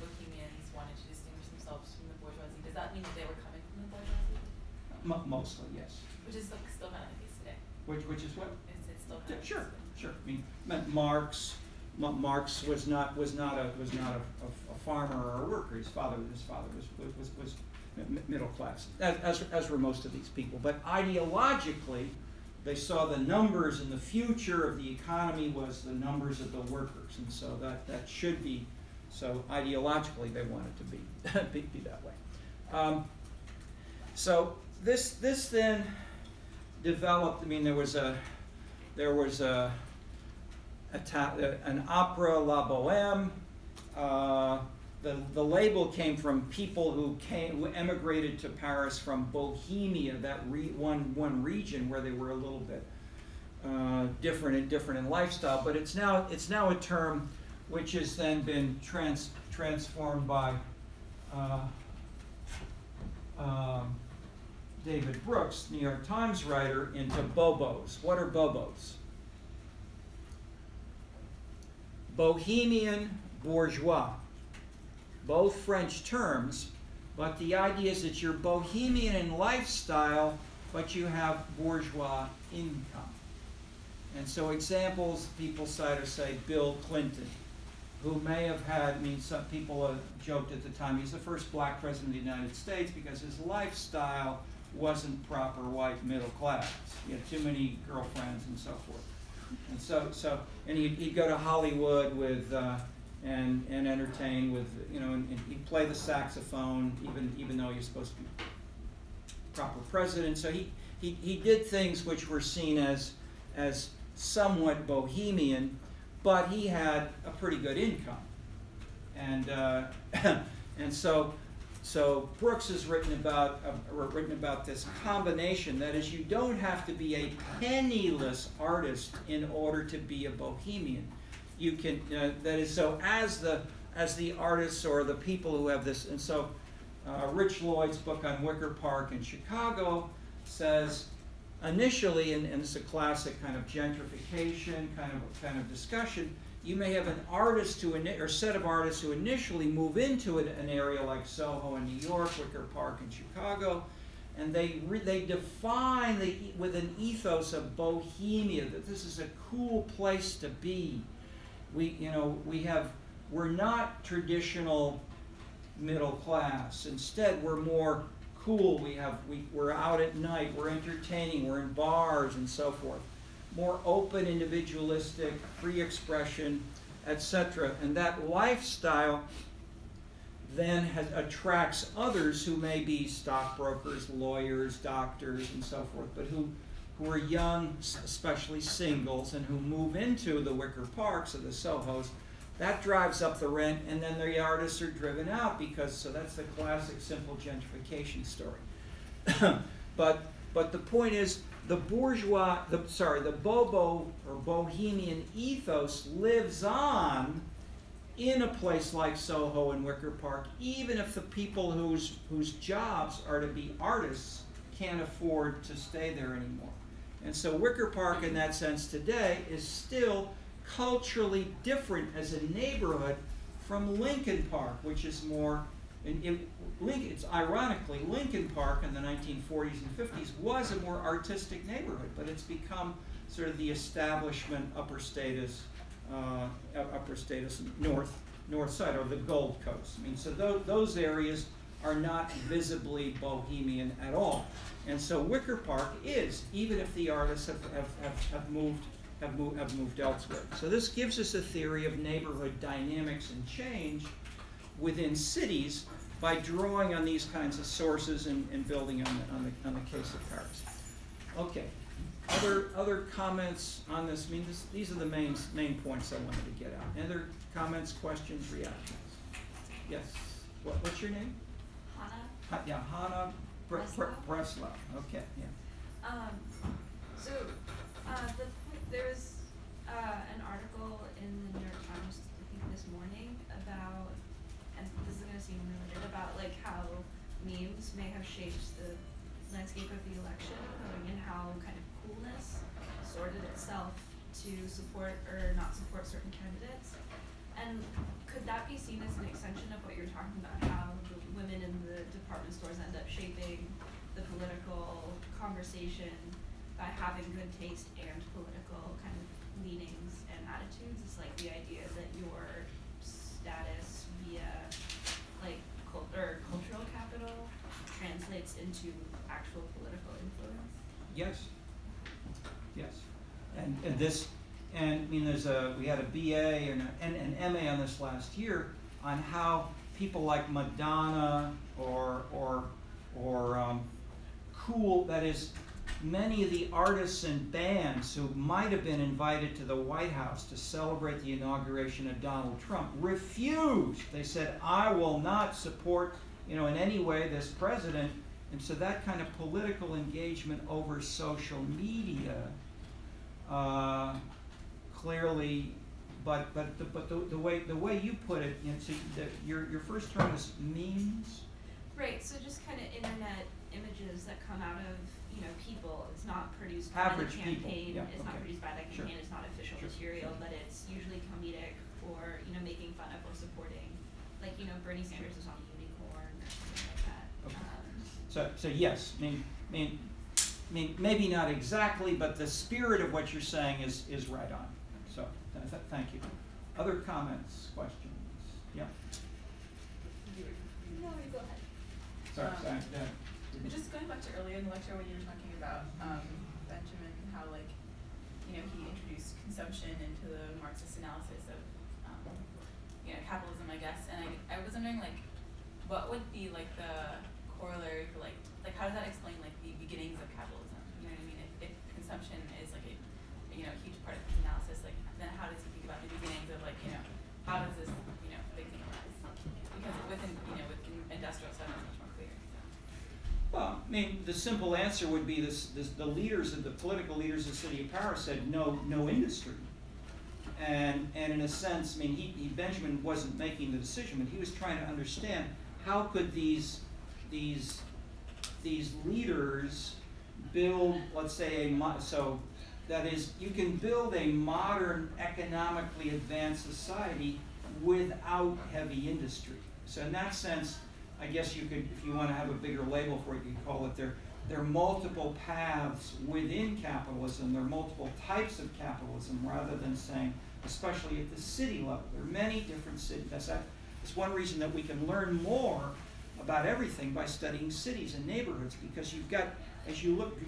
bohemians wanted to distinguish themselves from the bourgeoisie. Does that mean that they were coming from the bourgeoisie? Mostly, yes. Which is still kind of the case today. Which is what? It's still kind of Sure, the case sure. I mean, Marx was not a farmer or a worker. His father was middle class, as were most of these people. But ideologically, they saw the numbers in the future of the economy was the numbers of the workers, and so that should be. So ideologically, they wanted to be that way. So this then developed. I mean, there was an opera, La Bohème. The label came from people who emigrated to Paris from Bohemia, that one region where they were a little bit different in lifestyle. But it's now a term which has then been transformed by David Brooks, New York Times writer, into bobos. What are bobos? Bohemian, bourgeois. Both French terms, but the idea is that you're bohemian in lifestyle, but you have bourgeois income. And so examples people cite are, say, Bill Clinton, who may have had, some people joked at the time, he's the first black president of the United States because his lifestyle wasn't proper white middle class. He had too many girlfriends and so forth. And he'd go to Hollywood with, and entertain with, and he'd play the saxophone even though he was supposed to be proper president. So he did things which were seen as somewhat bohemian, but he had a pretty good income, and so Brooks has written about this combination. That is, you don't have to be a penniless artist in order to be a bohemian. You can, that is, so as as the artists or the people who have this. And so Rich Lloyd's book on Wicker Park in Chicago says initially, and it's a classic kind of gentrification kind of discussion, you may have an artist or set of artists who initially move into an area like Soho in New York, Wicker Park in Chicago, and they define with an ethos of bohemia, that this is a cool place to be. We're not traditional middle class. Instead, we're more cool. We're out at night. We're entertaining. We're in bars and so forth. More open, individualistic, free expression, etc. And that lifestyle then attracts others who may be stockbrokers, lawyers, doctors, and so forth, but who are young, especially singles, and who move into the Wicker Parks or the Sohos. That drives up the rent, and then the artists are driven out so that's the classic simple gentrification story. But the point is, the bobo or bohemian ethos lives on in a place like Soho and Wicker Park, even if the people whose jobs are to be artists can't afford to stay there anymore. And so Wicker Park, in that sense today, is still culturally different as a neighborhood from Lincoln Park, which is more, it's ironically, Lincoln Park in the 1940s and 50s was a more artistic neighborhood, but it's become sort of the establishment upper status north side, or the Gold Coast. I mean, so those areas are not visibly bohemian at all. And so Wicker Park is, even if the artists have moved elsewhere. So this gives us a theory of neighborhood dynamics and change within cities by drawing on these kinds of sources and building on the case of Paris. Okay. Other comments on this? I mean, these are the main points I wanted to get out. Any other comments, questions, reactions? Yes. What's your name? Hannah. Yeah, Hannah Breslau. Okay. Yeah. There was an article in the New York Times, I think this morning, about, and this is going to seem related, about like how memes may have shaped the landscape of the election, and how kind of coolness sorted itself to support or not support certain candidates. And could that be seen as an extension of what you're talking about, how the women in the department stores end up shaping the political conversation by having good taste and political kind of leanings and attitudes? It's like the idea that your status via like cultural capital translates into actual political influence. Yes. And I mean, we had a BA and an MA on this last year on how people like Madonna or cool, that is, many of the artists and bands who might have been invited to the White House to celebrate the inauguration of Donald Trump refused. They said, I will not support, in any way this president. And so that kind of political engagement over social media clearly, but the way you put it, so your first term is memes? Right, so just kind of internet images that come out of people. It's not produced Average by the campaign. People. Yeah, it's okay. not produced by the campaign. Sure. It's not official Sure. material, Sure. but it's usually comedic or making fun of or supporting. Like Bernie Sanders is on a unicorn or something like that. Okay. So yes, I mean, maybe not exactly, but the spirit of what you're saying is right on. So thank you. Other comments, questions? Yeah. No, you go ahead. Sorry. Just going back to earlier in the lecture when you were talking about Benjamin, how he introduced consumption into the Marxist analysis of capitalism, I guess. And I was wondering what would be the corollary for how does that explain the beginnings of capitalism? You know what I mean? If consumption is a huge part of his analysis, then how does he think about the beginnings of how does this big thing arise? Because within industrial stuff it's much more clear. Well, I mean, the simple answer would be the political leaders of the city of Paris said no industry. and in a sense, I mean, Benjamin wasn't making the decision, but he was trying to understand how could these leaders build, let's say, so that is, you can build a modern, economically advanced society without heavy industry. So in that sense, I guess you could, if you want to have a bigger label for it, you could call it there are multiple paths within capitalism. There are multiple types of capitalism, rather than saying, especially at the city level. There are many different cities. That's one reason that we can learn more about everything by studying cities and neighborhoods, because you've got, as you look,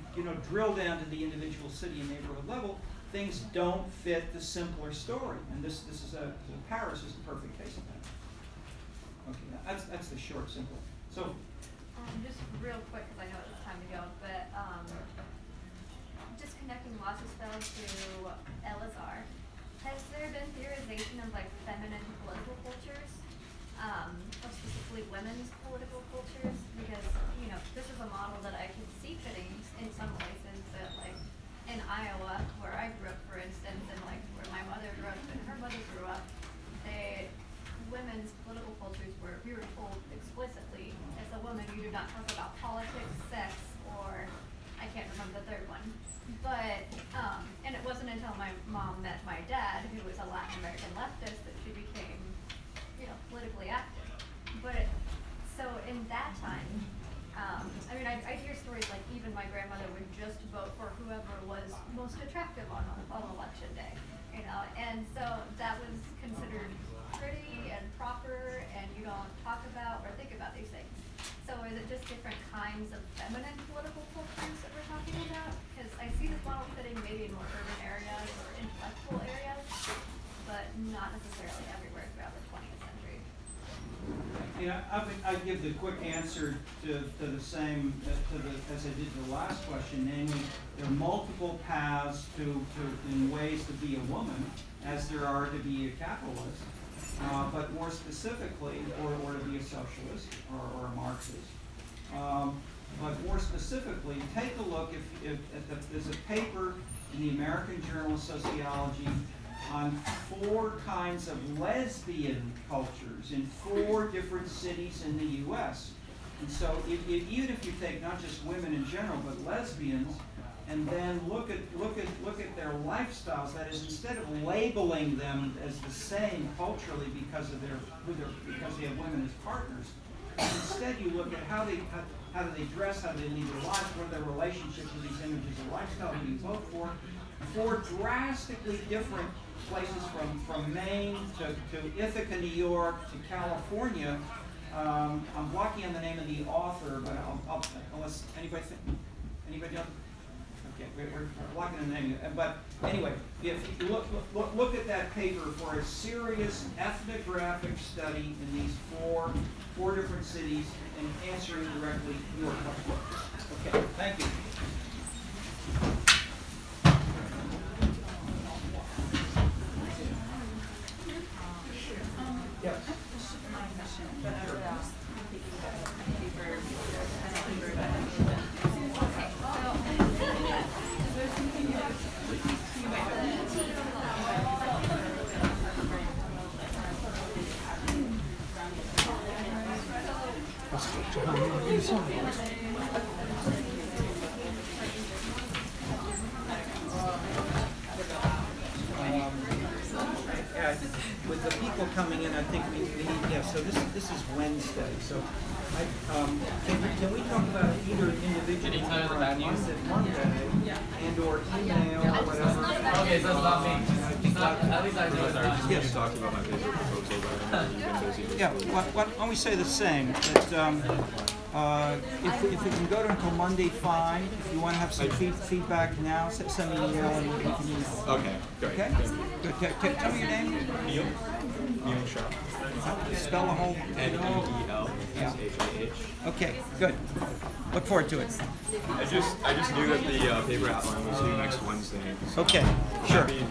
drill down to the individual city and neighborhood level, things don't fit the simpler story. And this is Paris is a perfect case of that. Okay, that's the short, simple. So. Just real quick, because I know it's time to go, but just connecting Wasserfeld to Elazar, has there been theorization of like feminine political cultures, or specifically women's political cultures? Because this is a model that I can see fitting in some places, that like in Iowa, where I grew up, for instance, and like where my mother grew up and her mother grew up, women's political cultures were, we were told explicitly, as a woman, you do not talk about politics, sex, or I can't remember the third one. But, and it wasn't until my mom met my dad, who was a Latin American leftist, that she became, politically active. But, so in that time, I mean, I hear stories like even my grandmother would just vote for whoever was most attractive on election day, and so that was considered pretty and proper, and you don't talk about or think about these things. So is it just different kinds of feminine political cultures that we're talking about? Because I see this model fitting maybe in more urban areas or intellectual areas, but not necessarily everywhere throughout the 20th century. I give the quick answer to the same as I did the last question, namely there are multiple paths in ways to be a woman, as there are to be a capitalist. But more specifically, or to be a socialist or a Marxist. But more specifically, take a look there's a paper in the American Journal of Sociology on 4 kinds of lesbian cultures in 4 different cities in the U.S. And so even if you take not just women in general, but lesbians, and then look at their lifestyles. That is, instead of labeling them as the same culturally because they have women as partners, instead you look at how do they dress, how do they lead their lives, what are their relationships with these images of lifestyle do you vote for? 4 drastically different places from Maine to Ithaca, New York to California. I'm blocking on the name of the author, but I'll unless anybody else. Okay, we're blocking the name. But anyway, if you look at that paper for a serious ethnographic study in these four different cities and answering directly your question. Okay, thank you. Yes. With the people coming in, I think we need, so this is Wednesday. So can we talk about either individually or on Monday and or email or whatever? Okay, so it's not me. At least I know it's not me. You talked about my paper proposal, but you've been busy. Yeah, why don't we say the same? That, if we can go to until Monday, fine. If you want to have some feedback now, send me an email and we can email. Okay, great. Okay? Good. Tell me your name. Neil Shaw. Spell the whole. N-E-E-L-S-H-A-H. Okay, good. Look forward to it. I just knew that the paper outline was due next Wednesday. So Okay, sure. happy-